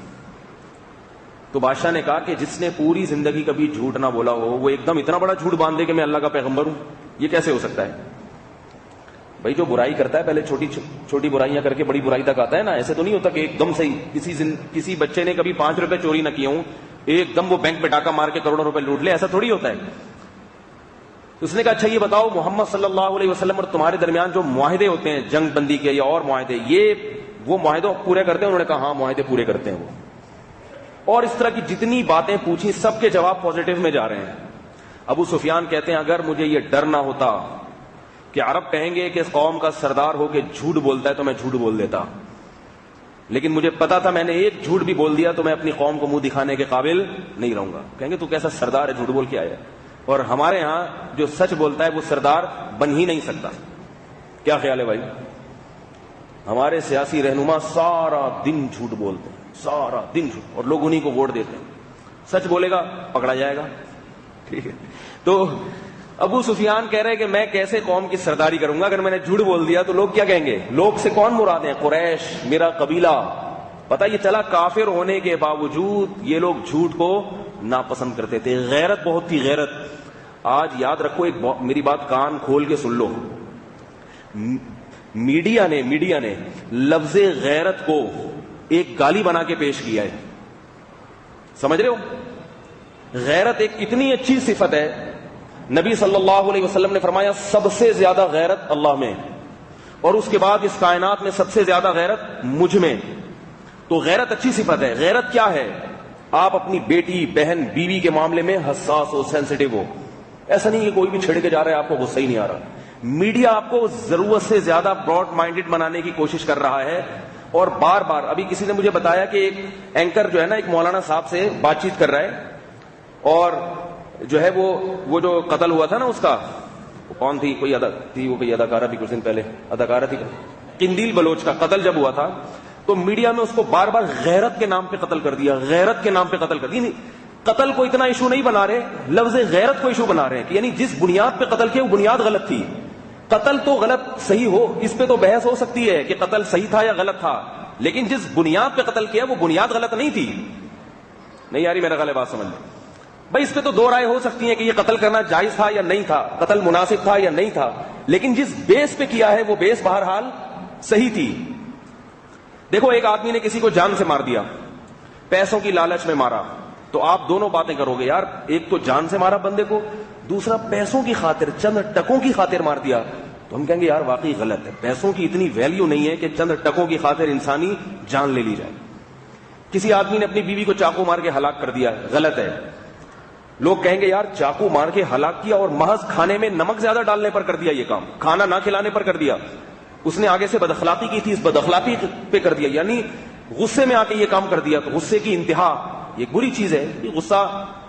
تو بادشاہ نے کہا کہ جس نے پوری زندگی کبھی جھوٹ نہ بولا ہو وہ ایک دم اتنا بڑا جھوٹ باندھ دے کہ میں اللہ کا پیغمبر ہوں، یہ کیسے ہو سکتا ہے؟ بھائی جو برائی کرتا ہے پہلے چھوٹی برائیاں کر کے بڑی برائی تک آتا ہے نا. ایسے تو نہیں ہوتا کہ ایک دم سے کسی بچے نے کبھی 5 روپے چوری نہ کیے ہوں ایک دم وہ بینک پہ ڈاکہ مار کے کروڑوں روپے لوٹ لے، ایسا تھوڑی ہوتا ہے. اس نے کہا اچھا یہ بتاؤ محمد صلی اللہ علیہ وسلم اور تمہارے درمیان جو معاہدے ہوتے ہیں جنگ بندی کے یا اور معاہدے، یہ وہ معاہدے پورے کرتے ہیں؟ انہوں نے کہا ہاں معاہدے پورے کرتے ہیں وہ. اور اس طرح کی جتنی باتیں پوچھی سب کے جواب پازیٹو میں جا رہے ہیں. ابو سفیان کہتے ہیں اگر مجھے یہ ڈر نہ ہوتا کہ عرب کہیں گے کہ اس قوم کا سردار ہو کے جھوٹ بولتا ہے تو میں جھوٹ بول دیتا، لیکن مجھے پتا تھا میں نے ایک جھوٹ بھی بول دیا تو میں اپنی قوم کو منہ دکھانے کے قابل نہیں رہوں گا. کہیں گے تو کیسا سردار ہے جھوٹ بول کے آیا. اور ہمارے ہاں جو سچ بولتا ہے وہ سردار بن ہی نہیں سکتا. کیا خیال ہے بھائی؟ ہمارے سیاسی رہنما سارا دن جھوٹ بولتے ہیں، سارا دن جھوٹ، اور لوگ انہیں کو ووٹ دیتے ہیں. سچ بولے گا پکڑا جائے گا. ٹھیک ہے، تو ابو سفیان کہہ رہے کہ میں کیسے قوم کی سرداری کروں گا؟ اگر میں نے جھوٹ بول دیا تو لوگ کیا کہیں گے؟ لوگ سے کون مراد ہیں؟ قریش، میرا قبیلہ. پتہ یہ چلا کافر ہونے کے باوجود یہ لوگ جھوٹ کو ناپسند کرتے تھے. غیرت بہت تھی، غیرت. آج یاد رکھو، میری بات کان کھول کے سن لو. میڈیا نے لفظ غیرت کو ایک گالی بنا کے پیش کیا ہے. سمجھ رہے ہو؟ غیرت ایک اتنی اچھی صفت ہے. نبی صلی اللہ علیہ وسلم نے فرمایا سب سے زیادہ غیرت اللہ میں، اور اس کے بعد اس کائنات میں سب سے زیادہ غیرت مجھ میں. تو غیرت اچھی صفت ہے. غیرت کیا ہے؟ آپ اپنی بیٹی، بہن، بیوی کے معاملے میں حساس ہو، سینسٹیو ہو. ایسا نہیں کہ کوئی بھی چھڑ کے جا رہا ہے آپ کو غصہ ہی نہیں آ رہا. میڈیا آپ کو ضرورت سے زیادہ براڈ مائنڈڈ بنانے کی کوشش کر رہا ہے، اور بار بار ابھی کسی نے مجھے بتایا کہ ایک اینکر جو ہے نا ایک مولانا صاحب سے بات چیت کر رہا ہے، اور جو ہے وہ جو قتل ہوا تھا نا اس کا، وہ کون تھی؟ کوئی کوئی اداکارہ بھی کچھ دن پہلے اداکارہ تھی، قندیل بلوچ کا قتل جب ہوا تھا تو میڈیا میں اس کو بار بار غیرت کے نام پہ قتل کر دیا، غیرت کے نام پہ قتل کر دیا. قتل کو اتنا ایشو نہیں بنا رہے، لفظ غیرت کو ایشو بنا رہے ہیں کہ یعنی جس بنیاد پہ قتل کیا وہ بنیاد غلط تھی. قتل تو غلط صحیح ہو اس پہ تو بحث ہو سکتی ہے کہ قتل صحیح تھا یا غلط تھا، لیکن جس بنیاد پہ قتل کیا وہ بنیاد غلط نہیں تھی. نہیں یاری میرا غلط بات سمجھ لیں بھائی. اس پہ تو دو رائے ہو سکتی ہیں کہ یہ قتل کرنا جائز تھا یا نہیں تھا، قتل مناسب تھا یا نہیں تھا، لیکن جس بیس پہ کیا ہے وہ بیس بہرحال صحیح تھی. دیکھو ایک آدمی نے کسی کو جان سے مار دیا، پیسوں کی لالچ میں مارا، تو آپ دونوں باتیں کرو گے یار. ایک تو جان سے مارا بندے کو، دوسرا پیسوں کی خاطر، چند ٹکوں کی خاطر مار دیا، تو ہم کہیں گے یار واقعی غلط ہے. پیسوں کی اتنی ویلیو نہیں ہے کہ چند ٹکوں کی خاطر انسانی جان لے لی جائے. کسی آدمی نے اپنی بیوی کو چاقو مار کے ہلاک کر دیا، غلط ہے. لوگ کہیں گے یار چاقو مار کے ہلاک کیا اور محض کھانے میں نمک زیادہ ڈالنے پر کر دیا یہ کام، کھانا نہ کھلانے پر کر دیا. اس نے آگے سے بد اخلاقی کی تھی، اس بد اخلاقی پہ کر دیا، یعنی غصے میں آ کے یہ کام کر دیا. تو غصے کی انتہا یہ بری چیز ہے. غصہ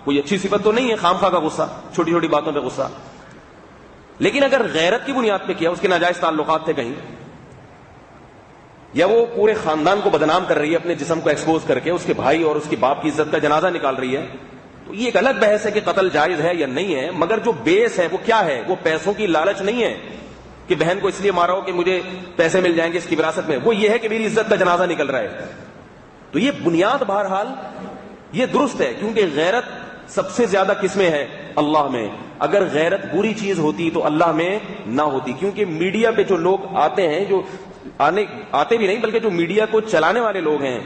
کوئی اچھی صفت تو نہیں ہے، خام خواہ کا غصہ، چھوٹی چھوٹی باتوں پہ غصہ. لیکن اگر غیرت کی بنیاد پہ کیا، اس کے ناجائز تعلقات تھے کہیں، یا وہ پورے خاندان کو بدنام کر رہی ہے اپنے جسم کو ایکسپوز کر کے، اس کے بھائی اور اس کے باپ کی عزت کا جنازہ نکال رہی ہے، یہ ایک الگ بحث ہے کہ قتل جائز ہے یا نہیں ہے، مگر جو بیس ہے وہ کیا ہے؟ وہ پیسوں کی لالچ نہیں ہے کہ بہن کو اس لیے مارا ہو کہ مجھے پیسے مل جائیں گے اس کی وراثت میں، وہ یہ ہے کہ میری عزت کا جنازہ نکل رہا ہے. تو یہ بنیاد بہرحال یہ درست ہے، کیونکہ غیرت سب سے زیادہ کس میں ہے؟ اللہ میں. اگر غیرت بری چیز ہوتی تو اللہ میں نہ ہوتی. کیونکہ میڈیا پہ جو لوگ آتے ہیں، جو آتے بھی نہیں بلکہ جو میڈیا کو چلانے والے لوگ ہیں،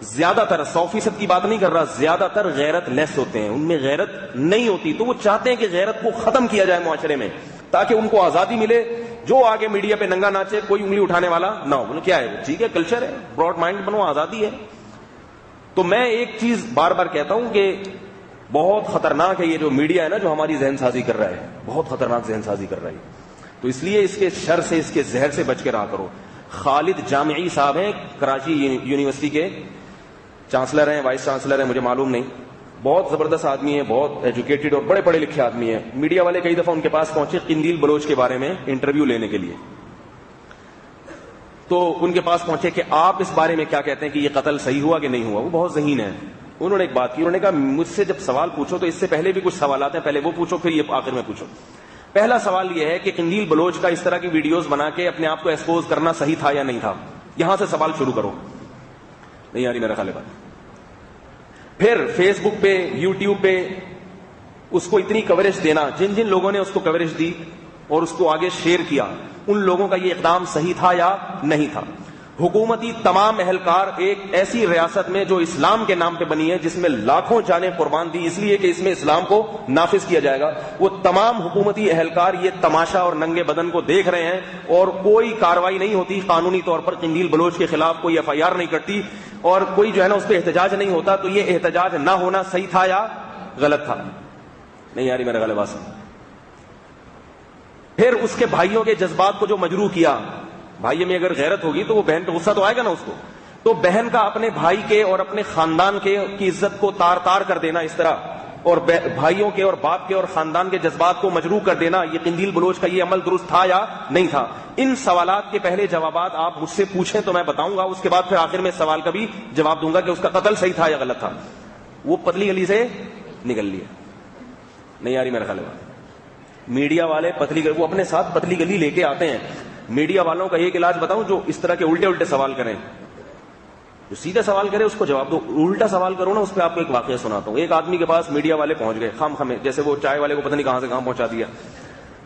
زیادہ تر 100% کی بات نہیں کر رہا، زیادہ تر غیرت لیس ہوتے ہیں، ان میں غیرت نہیں ہوتی. تو وہ چاہتے ہیں کہ غیرت کو ختم کیا جائے معاشرے میں تاکہ ان کو آزادی ملے. جو آگے میڈیا پہ ننگا ناچے، کوئی انگلی اٹھانے والا نہ ہو. بولے کیا ہے؟ ٹھیک ہے، کلچر ہے، براڈ مائنڈ بنو، آزادی ہے. تو میں ایک چیز بار بار کہتا ہوں کہ بہت خطرناک ہے یہ جو میڈیا ہے نا، جو ہماری ذہن سازی کر رہا ہے، بہت خطرناک ذہن سازی کر رہا ہے. تو اس لیے اس کے شر سے، اس کے زہر سے بچ کے رہا کرو. خالد جامعی صاحب ہیں، کراچی یونیورسٹی کے چانسلر ہیں، وائس چانسلر ہیں، مجھے معلوم نہیں، بہت زبردست آدمی ہیں، بہت ایجوکیٹڈ اور بڑے پڑھے لکھے آدمی ہیں. میڈیا والے کئی دفعہ ان کے پاس پہنچے قندیل بلوچ کے بارے میں انٹرویو لینے کے لیے. تو ان کے پاس پہنچے کہ آپ اس بارے میں کیا کہتے ہیں کہ یہ قتل صحیح ہوا کہ نہیں ہوا. وہ بہت ذہین ہے. انہوں نے ایک بات کی، انہوں نے کہا مجھ سے جب سوال پوچھو تو اس سے پہلے بھی کچھ سوالات ہیں، پہلے وہ پوچھو پھر یہ آخر میں پوچھو. پہلا سوال یہ ہے کہ قندیل بلوچ کا اس طرح کی ویڈیوز بنا کے اپنے آپ کو ایکسپوز کرنا صحیح تھا یا نہیں تھا؟ یہاں سے سوال شروع کرو. نہیں آ رہی میرا خیال بات. پھر فیس بک پہ، یوٹیوب پہ اس کو اتنی کوریج دینا، جن جن لوگوں نے اس کو کوریج دی اور اس کو آگے شیئر کیا، ان لوگوں کا یہ اقدام صحیح تھا یا نہیں تھا؟ حکومتی تمام اہلکار ایک ایسی ریاست میں جو اسلام کے نام پہ بنی ہے، جس میں لاکھوں جانیں قربان دی اس لیے کہ اس میں اسلام کو نافذ کیا جائے گا، وہ تمام حکومتی اہلکار یہ تماشا اور ننگے بدن کو دیکھ رہے ہیں اور کوئی کاروائی نہیں ہوتی قانونی طور پر. قندیل بلوچ کے خلاف کوئی FIR نہیں کرتی اور کوئی جو ہے نا اس پہ احتجاج نہیں ہوتا. تو یہ احتجاج نہ ہونا صحیح تھا یا غلط تھا؟ نہیں یاری میرا غلط بات. پھر اس کے بھائیوں کے جذبات کو جو مجروح کیا، بھائی میں اگر غیرت ہوگی تو وہ بہن پہ غصہ تو آئے گا نا اس کو. تو بہن کا اپنے بھائی کے اور اپنے خاندان کے کی عزت کو تار تار کر دینا اس طرح، اور بھائیوں کے اور باپ کے اور خاندان کے جذبات کو مجروح کر دینا، یہ قندیل بلوچ کا یہ عمل درست تھا یا نہیں تھا؟ ان سوالات کے پہلے جوابات آپ مجھ سے پوچھیں تو میں بتاؤں گا، اس کے بعد پھر آخر میں سوال کا بھی جواب دوں گا کہ اس کا قتل صحیح تھا یا غلط تھا. وہ پتلی گلی سے نکل لیا. نہیں آ رہی میرا خیال ہے. میڈیا والے پتلی گلی، وہ اپنے ساتھ پتلی گلی لے کے آتے ہیں. میڈیا والوں کا ایک علاج بتاؤں، جو اس طرح کے الٹے سوال کریں. جو سیدھا سوال کرے اس کو جواب دو، الٹا سوال کرو نا اس پہ آپ کو ایک واقعہ سناتا ہوں. ایک آدمی کے پاس میڈیا والے پہنچ گئے خام خامے، جیسے وہ چائے والے کو پتہ نہیں کہاں سے کہاں پہنچا دیا.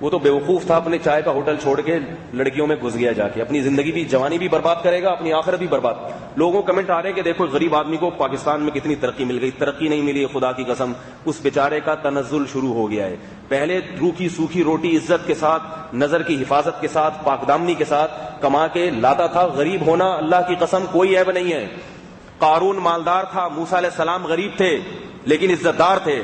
وہ تو بیوقوف تھا، اپنے چائے کا ہوٹل چھوڑ کے لڑکیوں میں گھس گیا جا کے. اپنی زندگی بھی، جوانی بھی برباد کرے گا، اپنی آخرت بھی برباد. لوگوں کمنٹ آ رہے ہیں کہ دیکھو غریب آدمی کو پاکستان میں کتنی ترقی مل گئی. ترقی نہیں ملی، خدا کی قسم. اس بیچارے کا تنزل شروع ہو گیا ہے. پہلے روکھی سوکھی روٹی عزت کے ساتھ، نظر کی حفاظت کے ساتھ، پاک دامنی کے ساتھ کما کے لاتا تھا. غریب ہونا اللہ کی قسم کوئی عیب نہیں ہے. قارون مالدار تھا، موسیٰ علیہ السلام غریب تھے لیکن عزت دار تھے.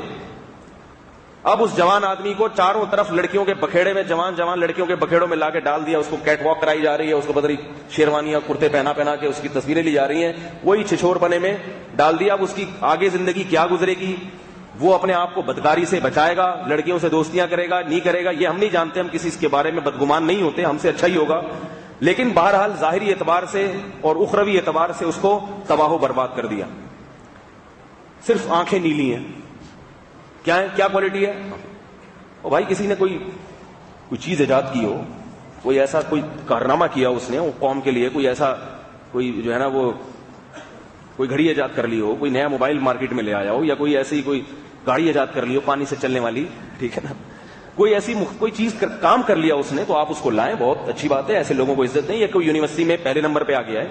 اب اس جوان آدمی کو چاروں طرف لڑکیوں کے بکھیڑے میں، جوان لڑکیوں کے بکھیڑوں میں لا کے ڈال دیا. اس کو کیٹ واک کرائی جا رہی ہے، اس کو بدری شیروانیاں کرتے پہنا کے اس کی تصویریں لی جا رہی ہیں. وہی چھچور پنے میں ڈال دیا. اب اس کی آگے زندگی کیا گزرے گی؟ وہ اپنے آپ کو بدکاری سے بچائے گا، لڑکیوں سے دوستیاں کرے گا، نہیں کرے گا یہ ہم نہیں جانتے. ہم کسی کے بارے میں بدگمان نہیں ہوتے، ہم سے اچھا ہی ہوگا. لیکن بہرحال ظاہری اعتبار سے اور اخروی اعتبار سے اس کو تباہ و برباد کر دیا. صرف آنکھیں نیلی ہیں. کیا کوالٹی ہے؟ او بھائی کسی نے کوئی چیز ایجاد کی ہو، کوئی ایسا کوئی کارنامہ کیا اس نے وہ قوم کے لیے، کوئی ایسا کوئی جو ہے نا وہ کوئی گھڑی ایجاد کر لی ہو، کوئی نیا موبائل مارکیٹ میں لے آیا ہو، یا کوئی ایسی کوئی گاڑی ایجاد کر لی ہو پانی سے چلنے والی، ٹھیک ہے نا، کوئی ایسی کوئی چیز کام کر لیا اس نے، تو آپ اس کو لائیں، بہت اچھی بات ہے. ایسے لوگوں کو عزت نہیں. یہ کوئی یونیورسٹی میں پہلے نمبر پہ آ گیا ہے،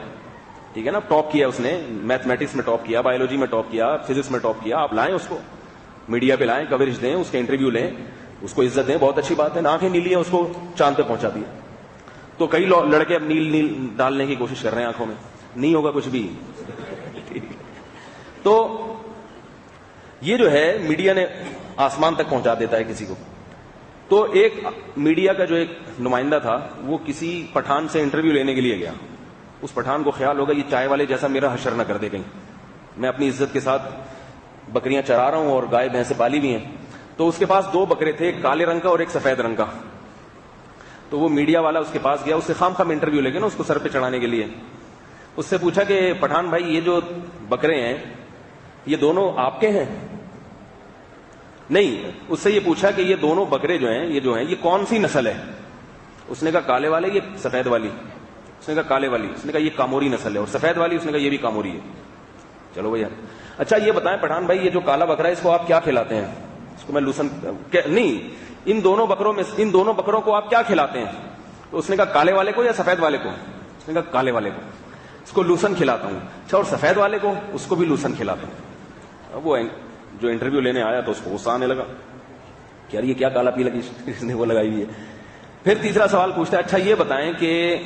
ٹھیک ہے نا، ٹاپ کیا اس نے، میتھمیٹکس میں ٹاپ کیا، بایولوجی میں ٹاپ کیا، فزکس میں ٹاپ کیا. آپ لائیں اس کو، میڈیا پہ لائیں، کوریج دیں، اس کے انٹرویو لیں، اس کو عزت دیں، بہت اچھی بات ہے. آنکھیں نیلی ہیں، اس کو چاند پہ پہنچا دیا. تو کئی لڑکے اب نیل ڈالنے کی کوشش کر رہے ہیں آنکھوں میں، نہیں ہوگا کچھ بھی. تو یہ جو ہے میڈیا نے آسمان تک پہنچا دیتا ہے کسی کو. تو ایک میڈیا کا جو ایک نمائندہ تھا وہ کسی پٹھان سے انٹرویو لینے کے لیے گیا. اس پٹھان کو خیال ہوگا یہ چائے والے جیسا میرا حشر نہ کر دے کہیں، میں اپنی عزت کے ساتھ بکریاں چرا رہا ہوں اور گائے بھینسیں پالی بھی ہیں. تو اس کے پاس 2 بکرے تھے، ایک کالے رنگ کا اور ایک سفید رنگ کا. تو وہ میڈیا والا اس کے پاس گیا، اس سے خام انٹرویو لے گیا نا اس کو سر پہ چڑھانے کے لیے. اس سے پوچھا کہ پٹھان بھائی یہ جو بکرے ہیں یہ دونوں آپ کے ہیں؟ نہیں، اس سے یہ پوچھا کہ یہ دونوں بکرے جو ہیں یہ کون سی نسل ہے؟ اس نے کہا کالے والے، یہ سفید والی۔ اس نے کہا کالے والی، اس نے کہا یہ کاموری نسل ہے، اور سفید والی اس نے کہا یہ بھی کاموری ہے۔ چلو بھیا، اچھا یہ بتائیں پٹھان بھائی، یہ جو کالا بکرا ہے اس کو آپ کیا کھلاتے ہیں؟ اس کو میں لوسن نہیں، ان دونوں بکروں کو آپ کیا کھلاتے ہیں؟ تو اس نے کہا کالے والے کو یا سفید والے کو؟ اس نے کہا کالے والے کو۔ اس کو لوسن کھلاتا ہوں۔ اچھا، اور سفید والے کو؟ اس کو بھی لوسن کھلاتا ہوں۔ اب وہ جو انٹرویو لینے آیا تو اس کو غصہ آنے لگا کہ یار یہ کیا کالا پیلا کی اس نے وہ لگائی ہوئی ہے۔ پھر تیسرا سوال پوچھتا ہے، اچھا یہ بتائیں کہ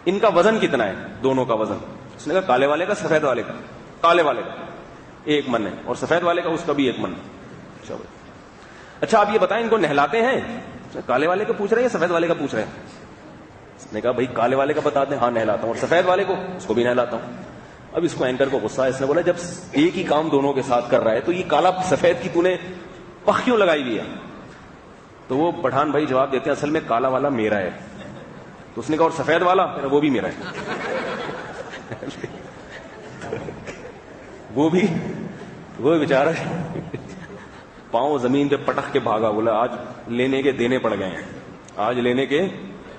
ان کا وزن کتنا ہے، دونوں کا وزن؟ اس نے کہا کالے والے کا، سفید والے کا؟ کالے والے کا 1 من ہے، اور سفید والے کا اس کا بھی 1 من ہے۔ اچھا آپ یہ بتائیں ان کو نہلاتے ہیں؟ کالے والے کو پوچھ رہے ہیں یا سفید والے کا پوچھ رہے ہیں؟ اس نے کہا بھائی کالے والے کا بتا دیں، ہاں نہلاتا ہوں، اور سفید والے کو؟ اس کو بھی نہلاتا ہوں۔ اب اس کو اینکر کو غصہ ہے، اس نے بولا جب ایک ہی کام دونوں کے ساتھ کر رہا ہے تو یہ کالا سفید کی تو نے پخ کیوں لگائی ہوئی ہے؟ تو وہ پٹھان بھائی جواب دیتے ہیں اصل میں کالا والا میرا ہے۔ تو اس نے کہا اور سفید والا؟ وہ بھی میرا ہے۔ وہ بیچارہ پاؤں زمین پہ پٹک کے بھاگا، بولا آج لینے کے دینے پڑ گئے ہیں، آج لینے کے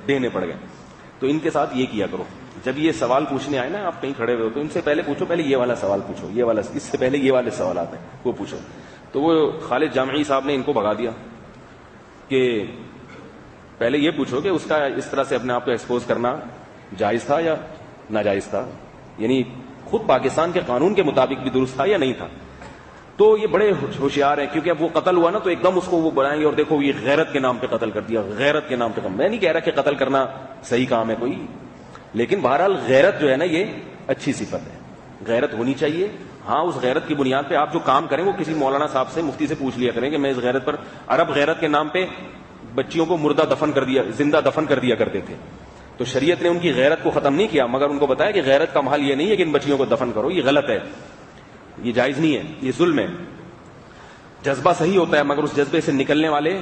دینے پڑ گئے۔ تو ان کے ساتھ یہ کیا کرو، جب یہ سوال پوچھنے آئے نا، آپ کہیں کھڑے ہوئے ہو تو ان سے پہلے پوچھو، پہلے یہ والا سوال پوچھو، یہ والا، اس سے پہلے یہ والے سوالات ہیں وہ پوچھو۔ تو وہ خالد جامعی صاحب نے ان کو بھگا دیا کہ پہلے یہ پوچھو کہ اس کا اس طرح سے اپنے آپ کو ایکسپوز کرنا جائز تھا یا ناجائز تھا، یعنی خود پاکستان کے قانون کے مطابق بھی درست تھا یا نہیں تھا۔ تو یہ بڑے ہوشیار ہیں، کیونکہ اب وہ قتل ہوا نا تو ایک دم اس کو وہ بڑھائیں گے اور دیکھو یہ غیرت کے نام پہ قتل کر دیا، غیرت کے نام پہ۔ میں نہیں کہہ رہا کہ قتل کرنا صحیح کام ہے کوئی، لیکن بہرحال غیرت جو ہے نا یہ اچھی صفت ہے، غیرت ہونی چاہیے۔ ہاں اس غیرت کی بنیاد پہ آپ جو کام کریں وہ کسی مولانا صاحب سے، مفتی سے پوچھ لیا کریں کہ میں اس غیرت پر، عرب غیرت کے نام پہ بچیوں کو مردہ دفن کر دیا، زندہ دفن کر دیا کرتے تھے، تو شریعت نے ان کی غیرت کو ختم نہیں کیا، مگر ان کو بتایا کہ غیرت کا محل یہ نہیں ہے کہ ان بچیوں کو دفن کرو، یہ غلط ہے، یہ جائز نہیں ہے، یہ ظلم ہے۔ جذبہ صحیح ہوتا ہے مگر اس جذبے سے نکلنے والے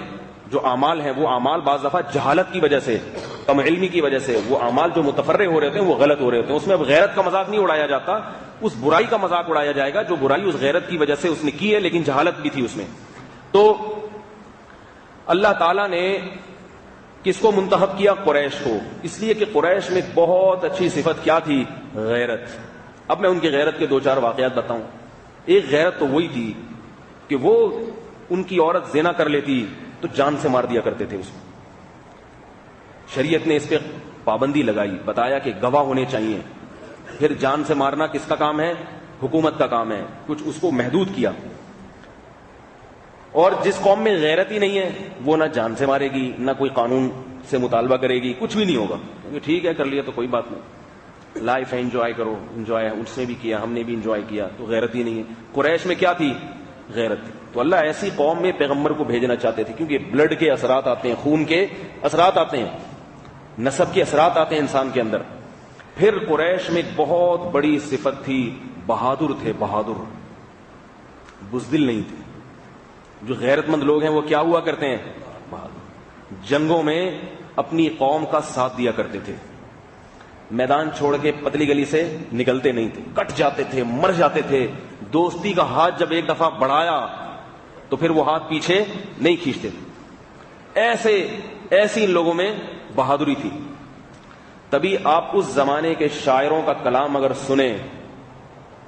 جو اعمال ہیں وہ اعمال بعض دفعہ جہالت کی وجہ سے، کم علمی کی وجہ سے وہ اعمال جو متفرع ہو رہے ہوتے ہیں وہ غلط ہو رہے ہوتے ہیں۔ اس میں اب غیرت کا مذاق نہیں اڑایا جاتا، اس برائی کا مذاق اڑایا جائے گا جو برائی اس غیرت کی وجہ سے اس نے کی ہے لیکن جہالت بھی تھی اس میں۔ تو اللہ تعالیٰ نے کس کو منتخب کیا؟ قریش کو، اس لیے کہ قریش میں بہت اچھی صفت کیا تھی؟ غیرت۔ اب میں ان کی غیرت کے 2-4 واقعات بتاؤں۔ ایک غیرت تو وہی تھی کہ وہ ان کی عورت زنا کر لیتی تو جان سے مار دیا کرتے تھے اس کو۔ شریعت نے اس پہ پابندی لگائی، بتایا کہ گواہ ہونے چاہیے۔ پھر جان سے مارنا کس کا کام ہے؟ حکومت کا کام ہے، کچھ اس کو محدود کیا۔ اور جس قوم میں غیرت ہی نہیں ہے وہ نہ جان سے مارے گی، نہ کوئی قانون سے مطالبہ کرے گی، کچھ بھی نہیں ہوگا، ٹھیک ہے کر لیا تو کوئی بات نہیں، لائف ہے انجوائے کرو، انجوائے اس نے بھی کیا ہم نے بھی انجوائے کیا، تو غیرت ہی نہیں ہے۔ قریش میں کیا تھی؟ غیرت تھی۔ تو اللہ ایسی قوم میں پیغمبر کو بھیجنا چاہتے تھے کیونکہ بلڈ کے اثرات آتے ہیں، خون کے اثرات آتے ہیں، نسب کے اثرات آتے ہیں انسان کے اندر۔ پھر قریش میں ایک بہت بڑی صفت تھی، بہادر تھے، بہادر، بزدل نہیں تھے۔ جو غیرت مند لوگ ہیں وہ کیا ہوا کرتے ہیں؟ بہادر۔ جنگوں میں اپنی قوم کا ساتھ دیا کرتے تھے، میدان چھوڑ کے پتلی گلی سے نکلتے نہیں تھے، کٹ جاتے تھے، مر جاتے تھے۔ دوستی کا ہاتھ جب ایک دفعہ بڑھایا تو پھر وہ ہاتھ پیچھے نہیں کھینچتے تھے۔ ایسی ان لوگوں میں بہادری تھی۔ تبھی آپ اس زمانے کے شاعروں کا کلام اگر سنیں،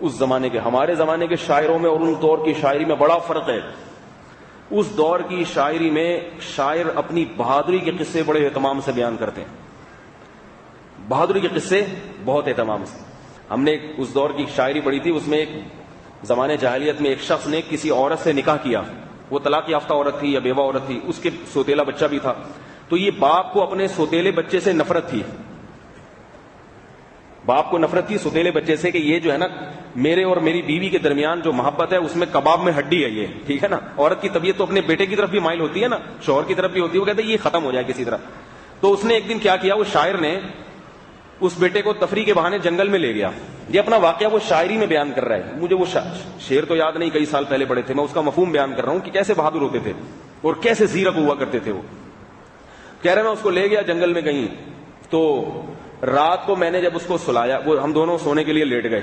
اس زمانے کے، ہمارے زمانے کے شاعروں میں اور ان دور کی شاعری میں بڑا فرق ہے۔ اس دور کی شاعری میں شاعر اپنی بہادری کے قصے بڑے اہتمام سے بیان کرتے ہیں، بہادری کے قصے بہت اہتمام سے۔ ہم نے اس دور کی شاعری پڑھی تھی، اس میں ایک زمانے جاہلیت میں ایک شخص نے کسی عورت سے نکاح کیا، وہ طلاق یافتہ عورت تھی یا بیوہ عورت تھی، اس کے سوتیلا بچہ بھی تھا۔ تو یہ باپ کو اپنے سوتیلے بچے سے نفرت تھی، باپ کو نفرت تھی سوتیلے بچے سے کہ یہ جو ہے نا میرے اور میری بیوی کے درمیان جو محبت ہے اس میں کباب میں ہڈی ہے یہ، ٹھیک ہے نا۔ عورت کی طبیعت تو اپنے بیٹے کی طرف بھی مائل ہوتی ہے نا، شوہر کی طرف بھی ہوتی ہے، وہ کہتے ہیں یہ ختم ہو جائے کسی طرح۔ تو اس نے ایک دن کیا کیا، وہ شاعر نے اس بیٹے کو تفریح کے بہانے جنگل میں لے گیا۔ یہ اپنا واقعہ وہ شاعری میں بیان کر رہا ہے، مجھے وہ شعر تو یاد نہیں، کئی سال پہلے پڑھے تھے، میں اس کا مفہوم بیان کر رہا ہوں کہ کیسے بہادر ہوتے تھے اور کیسے زیرک ہوا کرتے تھے وہ۔ کہہ رہے میں اس کو لے گیا جنگل میں کہیں، تو رات کو میں نے جب اس کو سلایا، وہ ہم دونوں سونے کے لیے لیٹ گئے،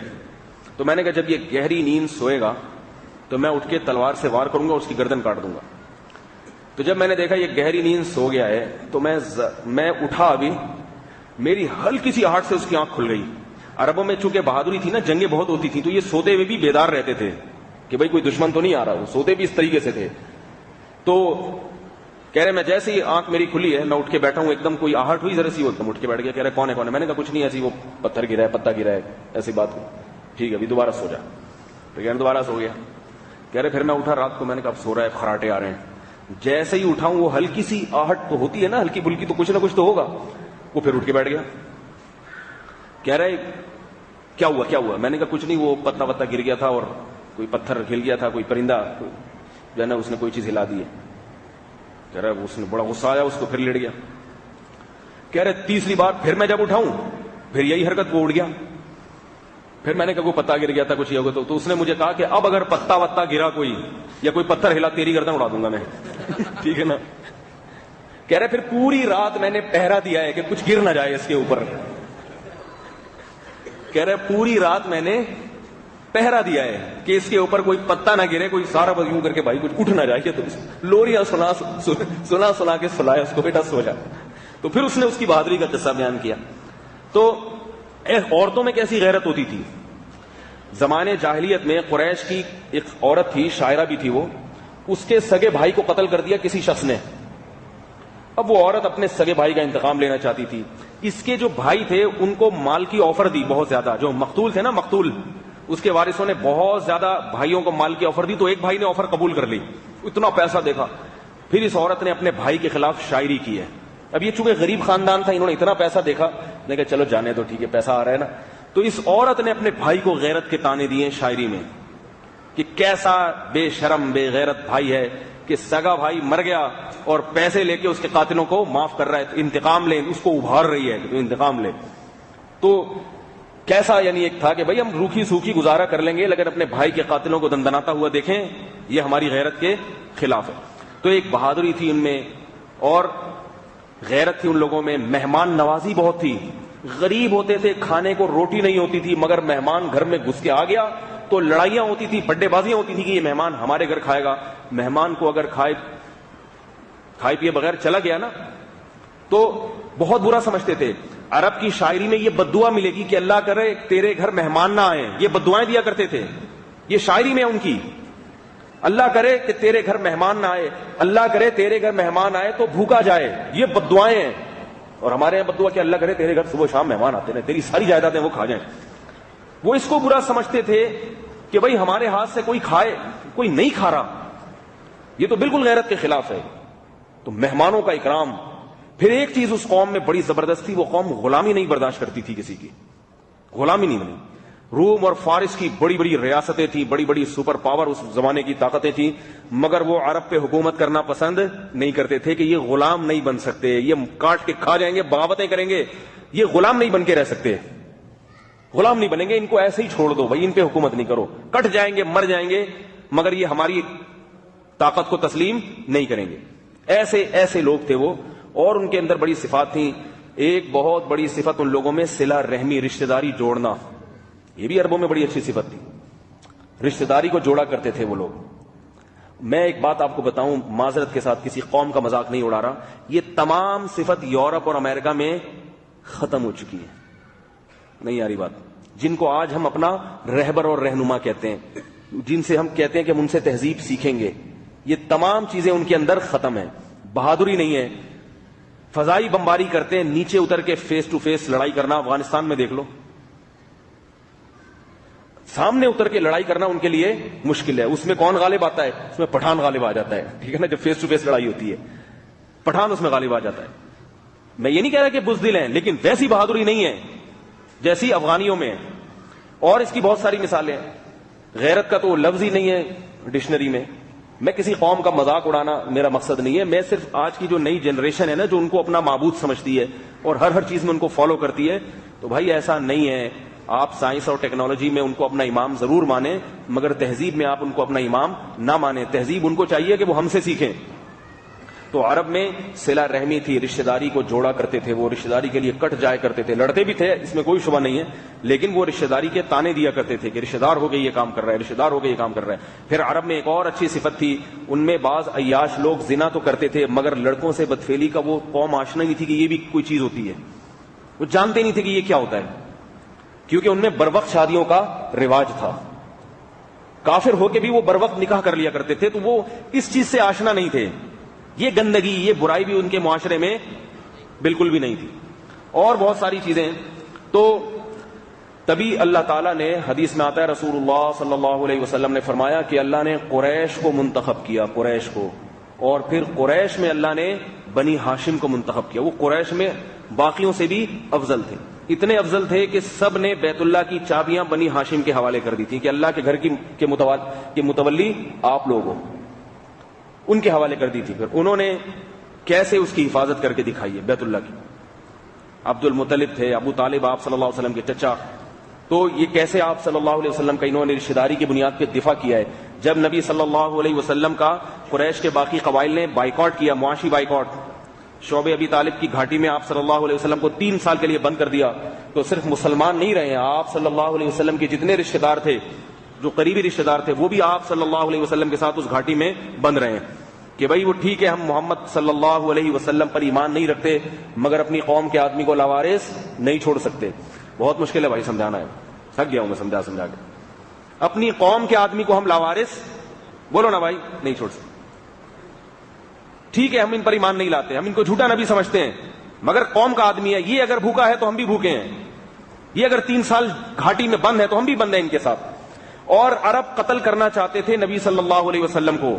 تو میں نے کہا جب یہ گہری نیند سوئے گا تو میں اٹھ کے تلوار سے وار کروں گا، اس کی گردن کاٹ دوں گا. تو جب میں نے دیکھا یہ گہری نیند سو گیا ہے تو میں اٹھا، ابھی میری ہلکی سی آہٹ سے اس کی آنکھ کھل گئی. عربوں میں چونکہ بہادری تھی نا، جنگیں بہت ہوتی تھیں، تو یہ سوتے ہوئے بھی بیدار رہتے تھے کہ بھائی کوئی دشمن تو نہیں آ رہا. وہ سوتے بھی اس طریقے سے تھے. تو کہہ رہے میں جیسے ہی آنکھ میری کھلی ہے میں اٹھ کے بیٹھا ہوں، ایک دم کوئی آہٹ ہوئی ذرا سی، وہ ایک دم اٹھ کے بیٹھ گیا. کہہ رہے کون ہے؟ میں نے کہا کچھ نہیں، ایسی وہ پتھر گرا ہے، پتا گرا ہے، ایسی بات ہو. ٹھیک ہے ابھی دوبارہ سو جا. تو کہہ رہے دوبارہ سو گیا. کہہ رہے پھر میں اٹھا رات کو، میں نے کہا اب سو رہا ہے، خراٹے آ رہے ہیں. جیسے ہی اٹھاؤں وہ ہلکی سی آہٹ تو ہوتی ہے نا، ہلکی پھلکی، تو کچھ نہ کچھ تو ہوگا. وہ پھر اٹھ کے بیٹھ گیا. کہہ رہے کیا ہوا؟ میں نے کہا کچھ نہیں، وہ پتا وتا گر گیا تھا اور کوئی پتھر ہل گیا تھا، کوئی پرندہ جو ہے نا اس نے کوئی چیز ہلا دی ہے. کہہ رہا اس نے بڑا غصہ آیا، اس کو پھر لیٹ گیا. کہہ رہے تیسری بار پھر میں جب اٹھاؤں پھر یہی حرکت، وہ اڑ گیا. پھر میں نے کہا کوئی پتا گر گیا تھا، کچھ یہ ہوگا. تو اس نے مجھے کہا کہ اب اگر پتا وتا گرا کوئی یا کوئی پتھر ہلا تیری گردن اڑا دوں گا میں. ٹھیک ہے نا. کہہ رہے پھر پوری رات میں نے پہرا دیا ہے کہ کچھ گر نہ جائے اس کے اوپر. کہہ رہے پوری رات میں نے پہرا دیا ہے کہ اس کے اوپر کوئی پتا نہ گرے، کوئی سارا یوں کر کے بھائی کچھ اٹھ نہ جائے. تو لوریاں سنا کے سلایا اس کو، بیٹا سو جا. تو پھر اس نے اس کی بہادری کا قصہ بیان کیا. تو عورتوں میں کیسی غیرت ہوتی تھی. زمانے جاہلیت میں قریش کی ایک عورت تھی، شاعرہ بھی تھی، وہ اس کے سگے بھائی کو قتل کر دیا کسی شخص نے. اب وہ عورت اپنے سگے بھائی کا انتقام لینا چاہتی تھی. اس کے جو بھائی تھے ان کو مال کی آفر دی بہت زیادہ. جو مقتول تھے نا، مقتول، اس کے وارثوں نے بہت زیادہ بھائیوں کو مال کی آفر دی. تو ایک بھائی نے آفر قبول کر لی، اتنا پیسہ دیکھا. پھر اس عورت نے اپنے بھائی کے خلاف شاعری کی ہے. اب یہ چونکہ غریب خاندان تھا، انہوں نے اتنا پیسہ دیکھا، نے کہا چلو جانے دو، ٹھیک ہے پیسہ آ رہا ہے نا. تو اس عورت نے اپنے بھائی کو غیرت کے تانے دیے شاعری میں کہ کیسا بے شرم بے غیرت بھائی ہے کہ سگا بھائی مر گیا اور پیسے لے کے اس کے قاتلوں کو معاف کر رہا ہے، انتقام لے، اس کو ابھار رہی ہے کہ انتقام لے. تو کیسا یعنی ایک تھا کہ بھائی ہم روکھی سوکھی گزارا کر لیں گے لیکن اپنے بھائی کے قاتلوں کو دندناتا ہوا دیکھیں، یہ ہماری غیرت کے خلاف ہے. تو ایک بہادری تھی ان میں اور غیرت تھی ان لوگوں میں. مہمان نوازی بہت تھی. غریب ہوتے تھے، کھانے کو روٹی نہیں ہوتی تھی، مگر مہمان گھر میں گھس کے آ گیا تو لڑائیاں ہوتی تھی، بڈے بازیاں ہوتی تھی کہ یہ مہمان ہمارے گھر کھائے گا. مہمان کو اگر کھائے پیے بغیر چلا گیا نا تو بہت برا سمجھتے تھے. عرب کی شاعری میں یہ بددعا ملے گی کہ اللہ کرے تیرے گھر مہمان نہ آئے، یہ بددعائیں دیا کرتے تھے. یہ شاعری میں ان کی، اللہ کرے کہ تیرے گھر مہمان نہ آئے، اللہ کرے تیرے گھر مہمان آئے تو بھوکا جائے، یہ بددعائیں ہیں. اور ہمارے یہاں بددعا کہ اللہ کرے تیرے گھر صبح شام مہمان آتے ہیں، تیری ساری جائیدادیں وہ کھا جائیں. وہ اس کو برا سمجھتے تھے کہ بھئی ہمارے ہاتھ سے کوئی کھائے، کوئی نہیں کھا رہا، یہ تو بالکل غیرت کے خلاف ہے. تو مہمانوں کا اکرام. پھر ایک چیز اس قوم میں بڑی زبردست تھی، وہ قوم غلامی نہیں برداشت کرتی تھی، کسی کی غلامی نہیں بنی. روم اور فارس کی بڑی بڑی ریاستیں تھیں، بڑی بڑی سپر پاور اس زمانے کی طاقتیں تھیں، مگر وہ عرب پہ حکومت کرنا پسند نہیں کرتے تھے کہ یہ غلام نہیں بن سکتے، یہ کاٹ کے کھا جائیں گے، بغاوتیں کریں گے، یہ غلام نہیں بن کے رہ سکتے، غلام نہیں بنیں گے، ان کو ایسے ہی چھوڑ دو بھائی، ان پہ حکومت نہیں کرو، کٹ جائیں گے، مر جائیں گے، مگر یہ ہماری طاقت کو تسلیم نہیں کریں گے. ایسے لوگ تھے وہ. اور ان کے اندر بڑی صفات تھیں. ایک بہت بڑی صفت ان لوگوں میں صلہ رحمی، رشتہ داری جوڑنا. یہ بھی عربوں میں بڑی اچھی صفت تھی، رشتہ داری کو جوڑا کرتے تھے وہ لوگ. میں ایک بات آپ کو بتاؤں معذرت کے ساتھ، کسی قوم کا مذاق نہیں اڑا رہا، یہ تمام صفت یورپ اور امریکہ میں ختم ہو چکی ہے. نہیں آ رہی بات؟ جن کو آج ہم اپنا رہبر اور رہنما کہتے ہیں، جن سے ہم کہتے ہیں کہ ہم ان سے تہذیب سیکھیں گے، یہ تمام چیزیں ان کے اندر ختم ہیں. بہادری نہیں ہے، فضائی بمباری کرتے ہیں، نیچے اتر کے فیس ٹو فیس لڑائی کرنا. افغانستان میں دیکھ لو، سامنے اتر کے لڑائی کرنا ان کے لیے مشکل ہے. اس میں کون غالب آتا ہے؟ اس میں پٹھان غالب آ جاتا ہے. ٹھیک ہے نا، جب فیس ٹو فیس لڑائی ہوتی ہے پٹھان اس میں غالب آ جاتا ہے. میں یہ نہیں کہہ رہا کہ بزدل ہیں، لیکن ویسی بہادری نہیں ہے جیسی افغانیوں میں ہے. اور اس کی بہت ساری مثالیں ہیں. غیرت کا تو لفظ ہی نہیں ہے ڈکشنری میں. میں کسی قوم کا مذاق اڑانا میرا مقصد نہیں ہے، میں صرف آج کی جو نئی جنریشن ہے نا، جو ان کو اپنا معبود سمجھتی ہے اور ہر چیز میں ان کو فالو کرتی ہے، تو بھائی ایسا نہیں ہے. آپ سائنس اور ٹیکنالوجی میں ان کو اپنا امام ضرور مانیں، مگر تہذیب میں آپ ان کو اپنا امام نہ مانیں. تہذیب ان کو چاہیے کہ وہ ہم سے سیکھیں. تو عرب میں صلہ رحمی تھی، رشتہ داری کو جوڑا کرتے تھے، وہ رشتہ داری کے لیے کٹ جایا کرتے تھے، لڑتے بھی تھے، اس میں کوئی شبہ نہیں ہے، لیکن وہ رشتہ داری کے تانے دیا کرتے تھے کہ رشتہ دار ہو کے یہ کام کر رہا ہے، رشتہ دار ہو کے یہ کام کر رہا ہے۔ پھر عرب میں ایک اور اچھی صفت تھی، ان میں بعض عیاش لوگ زنا تو کرتے تھے مگر لڑکوں سے بدفعلی کا وہ قوم آشنا نہیں تھی کہ یہ بھی کوئی چیز ہوتی ہے، وہ جانتے نہیں تھے کہ یہ کیا ہوتا ہے، کیونکہ ان میں بروقت شادیوں کا رواج تھا، کافر ہو کے بھی وہ بروقت نکاح کر لیا کرتے تھے، تو وہ اس چیز سے آشنا نہیں تھے، یہ گندگی یہ برائی بھی ان کے معاشرے میں بالکل بھی نہیں تھی، اور بہت ساری چیزیں۔ تو تبھی اللہ تعالیٰ نے، حدیث میں آتا ہے رسول اللہ صلی اللہ علیہ وسلم نے فرمایا کہ اللہ نے قریش کو منتخب کیا، قریش کو، اور پھر قریش میں اللہ نے بنی ہاشم کو منتخب کیا۔ وہ قریش میں باقیوں سے بھی افضل تھے، اتنے افضل تھے کہ سب نے بیت اللہ کی چابیاں بنی ہاشم کے حوالے کر دی تھی کہ اللہ کے گھر کے متولی آپ لوگ ہو، ان کے حوالے کر دی تھی۔ پھر انہوں نے کیسے اس کی حفاظت کر کے دکھائی ہے بیت اللہ کی۔ عبد المطلب تھے، ابو طالب آپ صلی اللہ علیہ وسلم کے چچا، تو یہ کیسے آپ صلی اللہ علیہ وسلم کا انہوں نے رشتہ داری کی بنیاد پہ دفاع کیا ہے۔ جب نبی صلی اللہ علیہ وسلم کا قریش کے باقی قبائل نے بائیکاٹ کیا، معاشی بائیکاٹ، شعب ابی طالب کی گھاٹی میں آپ صلی اللہ علیہ وسلم کو 3 سال کے لیے بند کر دیا، تو صرف مسلمان نہیں رہے ہیں، آپ صلی اللہ علیہ وسلم کے جتنے رشتہ دار تھے، جو قریبی رشتہ دار تھے، وہ بھی آپ صلی اللہ علیہ وسلم کے ساتھ اس گھاٹی میں بند رہے ہیں کہ بھائی وہ ٹھیک ہے ہم محمد صلی اللہ علیہ وسلم پر ایمان نہیں رکھتے مگر اپنی قوم کے آدمی کو لاوارث نہیں چھوڑ سکتے۔ بہت مشکل ہے بھائی سمجھانا ہے، تھک گیا ہوں میں سمجھا کے۔ اپنی قوم کے آدمی کو ہم لاوارث، بولو نا بھائی، نہیں چھوڑ سکتے۔ ٹھیک ہے ہم ان پر ایمان نہیں لاتے، ہم ان کو جھوٹا نبی سمجھتے ہیں، مگر قوم کا آدمی ہے، یہ اگر بھوکا ہے تو ہم بھی بھوکے ہیں، یہ اگر 3 سال گھاٹی میں بند ہے تو ہم بھی بند ہیں ان کے ساتھ۔ اور عرب قتل کرنا چاہتے تھے نبی صلی اللہ علیہ وسلم کو،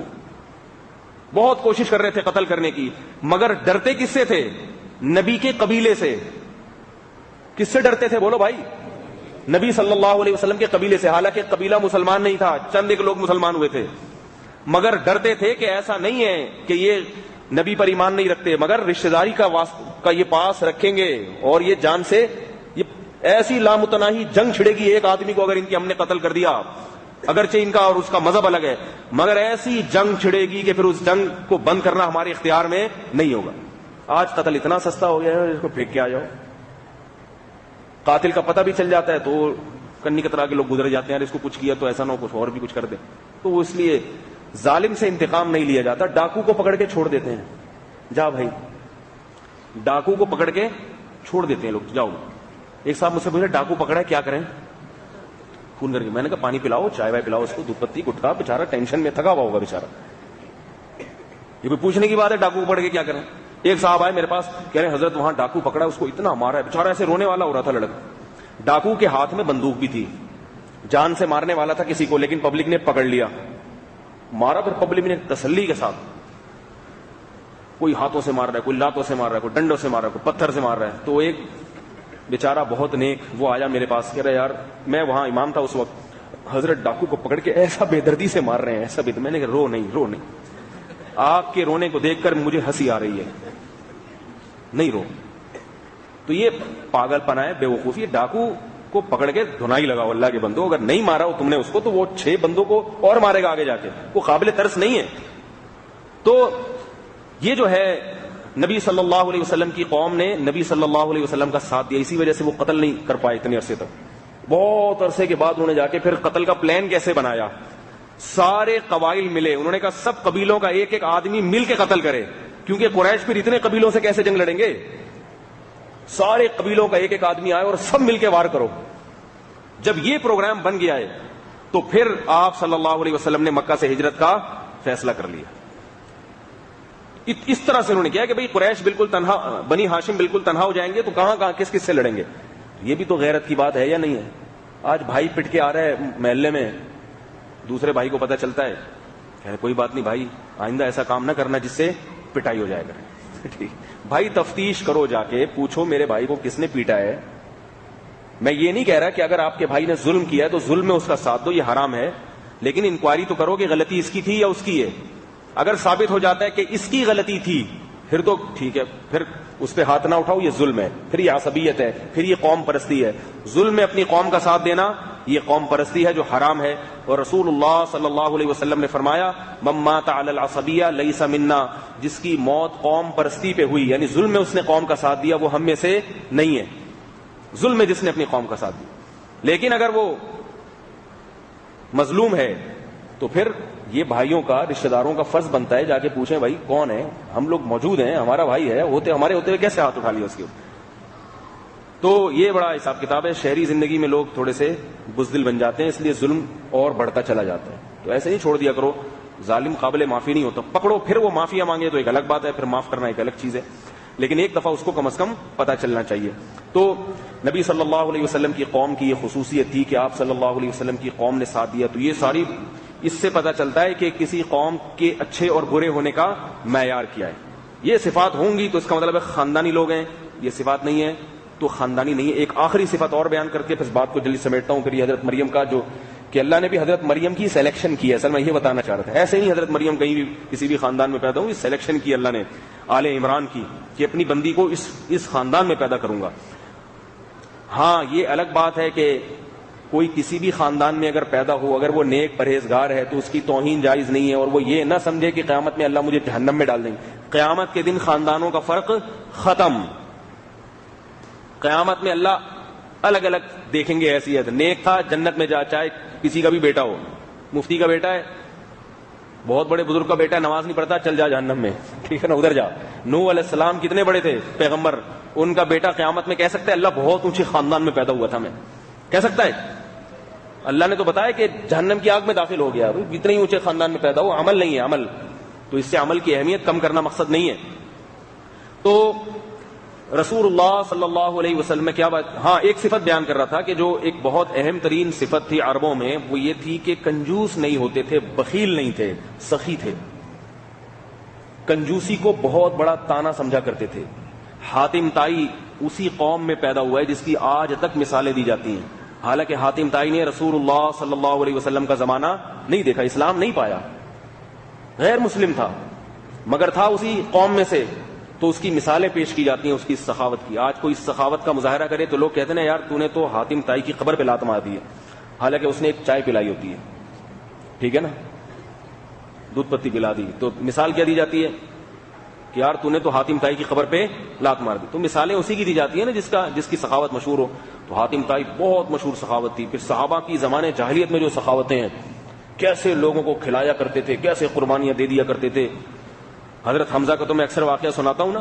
بہت کوشش کر رہے تھے قتل کرنے کی، مگر ڈرتے کس سے تھے؟ نبی کے قبیلے سے۔ کس سے ڈرتے تھے بولو بھائی؟ نبی صلی اللہ علیہ وسلم کے قبیلے سے، حالانکہ قبیلہ مسلمان نہیں تھا، چند ایک لوگ مسلمان ہوئے تھے، مگر ڈرتے تھے کہ ایسا نہیں ہے کہ یہ نبی پر ایمان نہیں رکھتے مگر رشتہ داری کا یہ پاس رکھیں گے، اور یہ جان سے یہ ایسی لامتناہی جنگ چھڑے گی ایک آدمی کو اگر ان کی ہم نے قتل کر دیا، اگرچہ ان کا اور اس کا مذہب الگ ہے، مگر ایسی جنگ چھڑے گی کہ پھر اس جنگ کو بند کرنا ہمارے اختیار میں نہیں ہوگا۔ آج قتل اتنا سستا ہو گیا ہے، اس کو پھینک کے آ جاؤ، قاتل کا پتہ بھی چل جاتا ہے تو کنی کترا کے لوگ گزر جاتے ہیں، اس کو کچھ کیا تو ایسا نہ ہو کچھ اور بھی کچھ کر دے، تو وہ اس لیے ظالم سے انتقام نہیں لیا جاتا، ڈاکو کو پکڑ کے چھوڑ دیتے ہیں، جا بھائی، ڈاکو کو پکڑ کے چھوڑ دیتے ہیں لوگ، جاؤ۔ ایک صاحب مجھ سے پوچھا ڈاکو پکڑا ہے کیا کریں؟ فون کر کے میں نے کہا پانی پلاؤ، چائے وائے پلاؤ اس کو، دودھ پتی گٹکا، بےچارا ٹینشن میں تھکا ہوا ہوگا بےچارا، یہ کوئی پوچھنے کی بات ہے ڈاکو کو پکڑ کے کیا کریں؟ ایک صاحب آئے میرے پاس کہہ رہے ہیں حضرت وہاں ڈاکو پکڑا، اس کو اتنا مارا ہے، بےچارا ایسے رونے والا ہو رہا تھا لڑکا، ڈاکو کے ہاتھ میں بندوق بھی تھی، جان سے مارنے والا تھا کسی کو، لیکن پبلک نے پکڑ لیا، مارا، پھر پبلک نے تسلی کے ساتھ، کوئی ہاتھوں سے مار رہا ہے، کوئی لاتوں سے مار رہا ہے، کوئی ڈنڈوں سے مار رہا ہے، کوئی پتھر سے مار رہا ہے، تو ایک بیچارہ بہت نیک وہ آیا میرے پاس، کہہ رہا یار میں وہاں امام تھا اس وقت، حضرت ڈاکو کو پکڑ کے ایسا بے دردی سے مار رہے ہیں، ایسا میں نے کہا رو نہیں، آپ کے رونے کو دیکھ کر مجھے ہنسی آ رہی ہے، نہیں رو۔ تو یہ پاگل پنا ہے، بے وقوفی، ڈاکو کو پکڑ کے دھنائی لگاؤ اللہ کے بندو، اگر نہیں مارا ہو تم نے اس کو تو وہ 6 بندوں کو اور مارے گا آگے جا کے، وہ قابل ترس نہیں ہے۔ تو یہ جو ہے نبی صلی اللہ علیہ وسلم کی قوم نے نبی صلی اللہ علیہ وسلم کا ساتھ دیا، اسی وجہ سے وہ قتل نہیں کر پائے اتنے عرصے تک۔ بہت عرصے کے بعد انہوں نے جا کے پھر قتل کا پلان کیسے بنایا، سارے قبائل ملے، انہوں نے کہا سب قبیلوں کا ایک ایک آدمی مل کے قتل کرے، کیونکہ قریش پھر اتنے قبیلوں سے کیسے جنگ لڑیں گے، سارے قبیلوں کا ایک ایک آدمی آئے اور سب مل کے وار کرو۔ جب یہ پروگرام بن گیا ہے تو پھر آپ صلی اللہ علیہ وسلم نے مکہ سے ہجرت کا فیصلہ کر لیا۔ اس طرح سے انہوں نے کیا کہ بھئی قریش بالکل تنہا، بنی ہاشم بالکل تنہا ہو جائیں گے تو کہاں کس سے لڑیں گے، یہ بھی تو غیرت کی بات ہے یا نہیں ہے؟ آج بھائی پٹ کے آ رہا ہے محلے میں، دوسرے بھائی کو پتہ چلتا ہے، کہ کوئی بات نہیں بھائی آئندہ ایسا کام نہ کرنا جس سے پٹائی ہو جائے گا، ٹھیک بھائی تفتیش کرو، جا کے پوچھو میرے بھائی کو کس نے پیٹا ہے۔ میں یہ نہیں کہہ رہا کہ اگر آپ کے بھائی نے ظلم کیا ہے تو ظلم میں اس کا ساتھ دو، یہ حرام ہے، لیکن انکوائری تو کرو کہ غلطی اس کی تھی یا اس کی ہے۔ اگر ثابت ہو جاتا ہے کہ اس کی غلطی تھی پھر تو ٹھیک ہے، پھر اس پہ ہاتھ نہ اٹھاؤ، یہ ظلم ہے، پھر یہ عصبیت ہے، پھر یہ قوم پرستی ہے۔ ظلم میں اپنی قوم کا ساتھ دینا یہ قوم پرستی ہے جو حرام ہے. اور رسول اللہ صلی اللہ علیہ وسلم نے فرمایا من مات علی العصبیہ لیس منا، جس کی موت قوم پرستی پہ ہوئی یعنی ظلم میں اس نے قوم کا ساتھ دیا وہ ہم میں سے نہیں ہے. ظلم میں جس نے اپنی قوم کا ساتھ دیا. لیکن اگر وہ مظلوم ہے تو پھر یہ بھائیوں کا رشتہ داروں کا فرض بنتا ہے جا کے پوچھیں بھائی کون ہے، ہم لوگ موجود ہیں، ہمارا بھائی ہے، ہمارے ہوتے ہوئے کیسے ہاتھ اٹھا لیا اس کے اوپر. تو یہ بڑا حساب کتاب ہے. شہری زندگی میں لوگ تھوڑے سے بزدل بن جاتے ہیں، اس لیے ظلم اور بڑھتا چلا جاتا ہے. تو ایسے نہیں چھوڑ دیا کرو، ظالم قابل معافی نہیں ہوتا. پکڑو پھر وہ معافیا مانگے تو ایک الگ بات ہے، پھر معاف کرنا ایک الگ چیز ہے، لیکن ایک دفعہ اس کو کم از کم پتہ چلنا چاہیے. تو نبی صلی اللہ علیہ وسلم کی قوم کی یہ خصوصیت تھی کہ آپ صلی اللہ علیہ وسلم کی قوم نے ساتھ دیا. تو یہ ساری اس سے پتہ چلتا ہے کہ کسی قوم کے اچھے اور برے ہونے کا معیار کیا ہے. یہ صفات ہوں گی تو اس کا مطلب ہے خاندانی لوگ ہیں، یہ صفات نہیں ہے تو خاندانی نہیں ہے. ایک آخری صفت اور بیان کر کے پھر بات کو جلدی سمیٹتا ہوں. پھر یہ حضرت مریم کا جو کہ اللہ نے بھی حضرت مریم کی سلیکشن کی ہے، اصل میں یہ بتانا چاہ رہا تھا. ایسے نہیں حضرت مریم کہیں بھی کسی بھی خاندان میں پیدا ہوں، سلیکشن کی اللہ نے آل عمران کی کہ اپنی بندی کو اس خاندان میں پیدا کروں گا. ہاں یہ الگ بات ہے کہ کوئی کسی بھی خاندان میں اگر پیدا ہو، اگر وہ نیک پرہیزگار ہے تو اس کی توہین جائز نہیں ہے، اور وہ یہ نہ سمجھے کہ قیامت میں اللہ مجھے جہنم میں ڈال دیں گے. قیامت کے دن خاندانوں کا فرق ختم. قیامت میں اللہ الگ الگ دیکھیں گے. حیثیت نیک تھا جنت میں جا، چاہے کسی کا بھی بیٹا ہو. مفتی کا بیٹا ہے، بہت بڑے بزرگ کا بیٹا ہے، نماز نہیں پڑھتا، چل جا جہنم میں، ٹھیک ہے نا، ادھر جا. نوح علیہ السلام کتنے بڑے تھے پیغمبر، ان کا بیٹا قیامت میں کہہ سکتا ہے اللہ بہت اونچے خاندان میں پیدا ہوا تھا میں، کہہ سکتا ہے؟ اللہ نے تو بتایا کہ جہنم کی آگ میں داخل ہو گیا. اتنے ہی اونچے خاندان میں پیدا ہو، عمل نہیں ہے عمل. تو اس سے عمل کی اہمیت کم کرنا مقصد نہیں ہے. تو رسول اللہ صلی اللہ علیہ وسلم میں کیا بات. ہاں ایک صفت بیان کر رہا تھا کہ جو ایک بہت اہم ترین صفت تھی عربوں میں، وہ یہ تھی کہ کنجوس نہیں ہوتے تھے، بخیل نہیں تھے، سخی تھے. کنجوسی کو بہت بڑا تانا سمجھا کرتے تھے. حاتم طائی اسی قوم میں پیدا ہوا ہے جس کی آج تک مثالیں دی جاتی ہیں. حالانکہ حاتم طائی نے رسول اللہ صلی اللہ علیہ وسلم کا زمانہ نہیں دیکھا، اسلام نہیں پایا، غیر مسلم تھا، مگر تھا اسی قوم میں سے. تو اس کی مثالیں پیش کی جاتی ہیں اس کی سخاوت کی. آج کوئی سخاوت کا مظاہرہ کرے تو لوگ کہتے ہیں یار تو نے تو حاتم طائی کی قبر پہ لات مار دی ہے، حالانکہ اس نے ایک چائے پلائی ہوتی ہے، ٹھیک ہے نا، دودھ پتی پلا دی. تو مثال کیا دی جاتی ہے کہ یار تو نے تو حاتم طائی کی قبر پہ لات مار دی. تو مثالیں اسی کی دی جاتی ہیں نا جس کی سخاوت مشہور ہو. تو حاتم طائی بہت مشہور سخاوت تھی. پھر صحابہ کی زمانے جاہلیت میں جو سخاوتیں ہیں، کیسے لوگوں کو کھلایا کرتے تھے، کیسے قربانیاں دے دیا کرتے تھے. حضرت حمزہ کا تو میں اکثر واقعہ سناتا ہوں نا.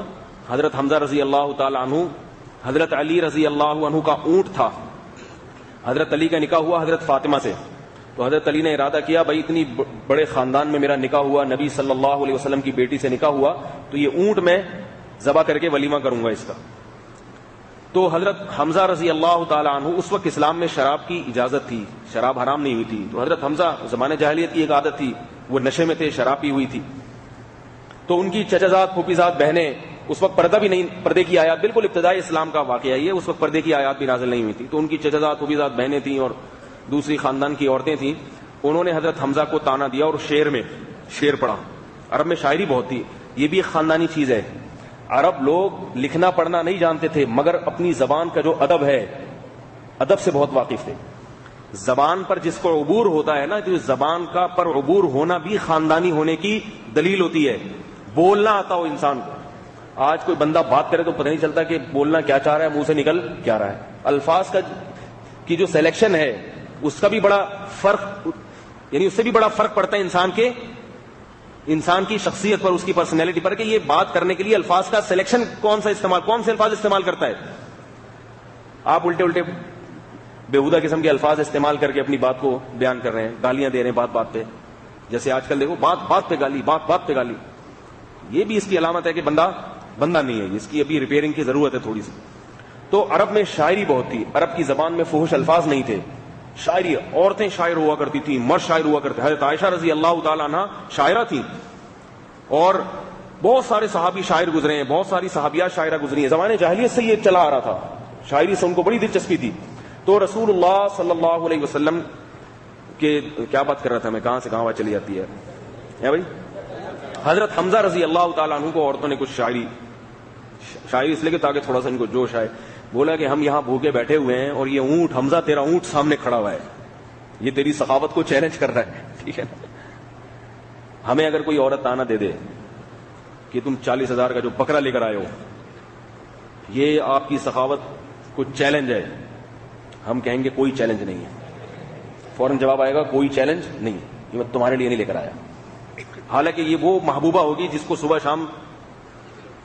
حضرت حمزہ رضی اللہ تعالی عنہ، حضرت علی رضی اللہ عنہ کا اونٹ تھا. حضرت علی کا نکاح ہوا حضرت فاطمہ سے. تو حضرت علی نے ارادہ کیا بھائی اتنی بڑے خاندان میں میرا نکاح ہوا، نبی صلی اللہ علیہ وسلم کی بیٹی سے نکاح ہوا، تو یہ اونٹ میں ذبح کر کے ولیمہ کروں گا اس کا. تو حضرت حمزہ رضی اللہ تعالی عنہ، اس وقت اسلام میں شراب کی اجازت تھی، شراب حرام نہیں ہوئی تھی. تو حضرت حمزہ زمانے جاہلیت کی ایک عادت تھی، وہ نشے میں تھے، شراب پی ہوئی تھی. تو ان کی چچا پھوپھی زاد بہنیں، اس وقت پردہ بھی نہیں، پردے کی آیات بالکل ابتدائی اسلام کا واقعہ یہ، اس وقت پردے کی آیات بھی نازل نہیں ہوئی تھی. تو ان کی چچا پھوپھی زاد بہنیں تھیں اور دوسری خاندان کی عورتیں تھیں. انہوں نے حضرت حمزہ کو تانا دیا اور شعر پڑھا. عرب میں شاعری بہت تھی، یہ بھی ایک خاندانی چیز ہے. عرب لوگ لکھنا پڑھنا نہیں جانتے تھے، مگر اپنی زبان کا جو ادب ہے، ادب سے بہت واقف تھے. زبان پر جس کو عبور ہوتا ہے نا، جو زبان کا پر عبور ہونا بھی خاندانی ہونے کی دلیل ہوتی ہے. بولنا آتا ہو انسان کو. آج کوئی بندہ بات کرے تو پتہ نہیں چلتا کہ بولنا کیا چاہ رہا ہے، منہ سے نکل کیا رہا ہے. الفاظ کی جو سلیکشن ہے اس کا بھی بڑا فرق، یعنی اس سے بھی بڑا فرق پڑتا ہے انسان کی شخصیت پر، اس کی پرسنالٹی پر، کہ یہ بات کرنے کے لیے الفاظ کا سلیکشن کون سے الفاظ استعمال کرتا ہے. آپ الٹے بےہودہ قسم کے الفاظ استعمال کر کے اپنی بات کو بیان کر رہے ہیں، گالیاں دے رہے ہیں بات پہ. جیسے آج کل دیکھو بات پہ گالی. یہ بھی اس کی علامت ہے کہ بندہ نہیں ہے، اس کی ابھی ریپیئرنگ کی ضرورت ہے تھوڑی سی. تو عرب میں شاعری بہت تھی. عرب کی زبان میں فحش الفاظ نہیں تھے. شاعری، عورتیں شاعر ہوا کرتی تھیں، مرد شاعر ہوا کرتے. حضرت عائشہ رضی اللہ تعالی عنہ شاعرہ تھیں، اور بہت سارے صحابی شاعر گزرے ہیں، بہت ساری صحابیات شاعرہ گزری ہیں. زمانے جاہلیت سے یہ چلا آ رہا تھا، شاعری سے ان کو بڑی دلچسپی تھی. تو رسول اللہ صلی اللہ علیہ وسلم کے کیا بات کر رہا تھا میں، کہاں سے کہاں بات چلی جاتی ہے بھائی. حضرت حمزہ رضی اللہ تعالیٰ عنہ کو عورتوں نے کچھ شاعری اس لیے کہ تاکہ تھوڑا سا ان کو جوش آئے. بولا کہ ہم یہاں بھوکے بیٹھے ہوئے ہیں اور یہ اونٹ حمزہ تیرا اونٹ سامنے کھڑا ہوا ہے, یہ تیری سخاوت کو چیلنج کر رہا ہے, ٹھیک ہے نا. ہمیں اگر کوئی عورت تانا دے دے کہ تم 40,000 کا جو بکرا لے کر آئے ہو یہ آپ کی سخاوت کو چیلنج ہے, ہم کہیں گے کوئی چیلنج نہیں ہے. فوراً جواب آئے گا کوئی چیلنج نہیں, یہ میں تمہارے لیے نہیں لے کر آیا. حالانکہ یہ وہ محبوبہ ہوگی جس کو صبح شام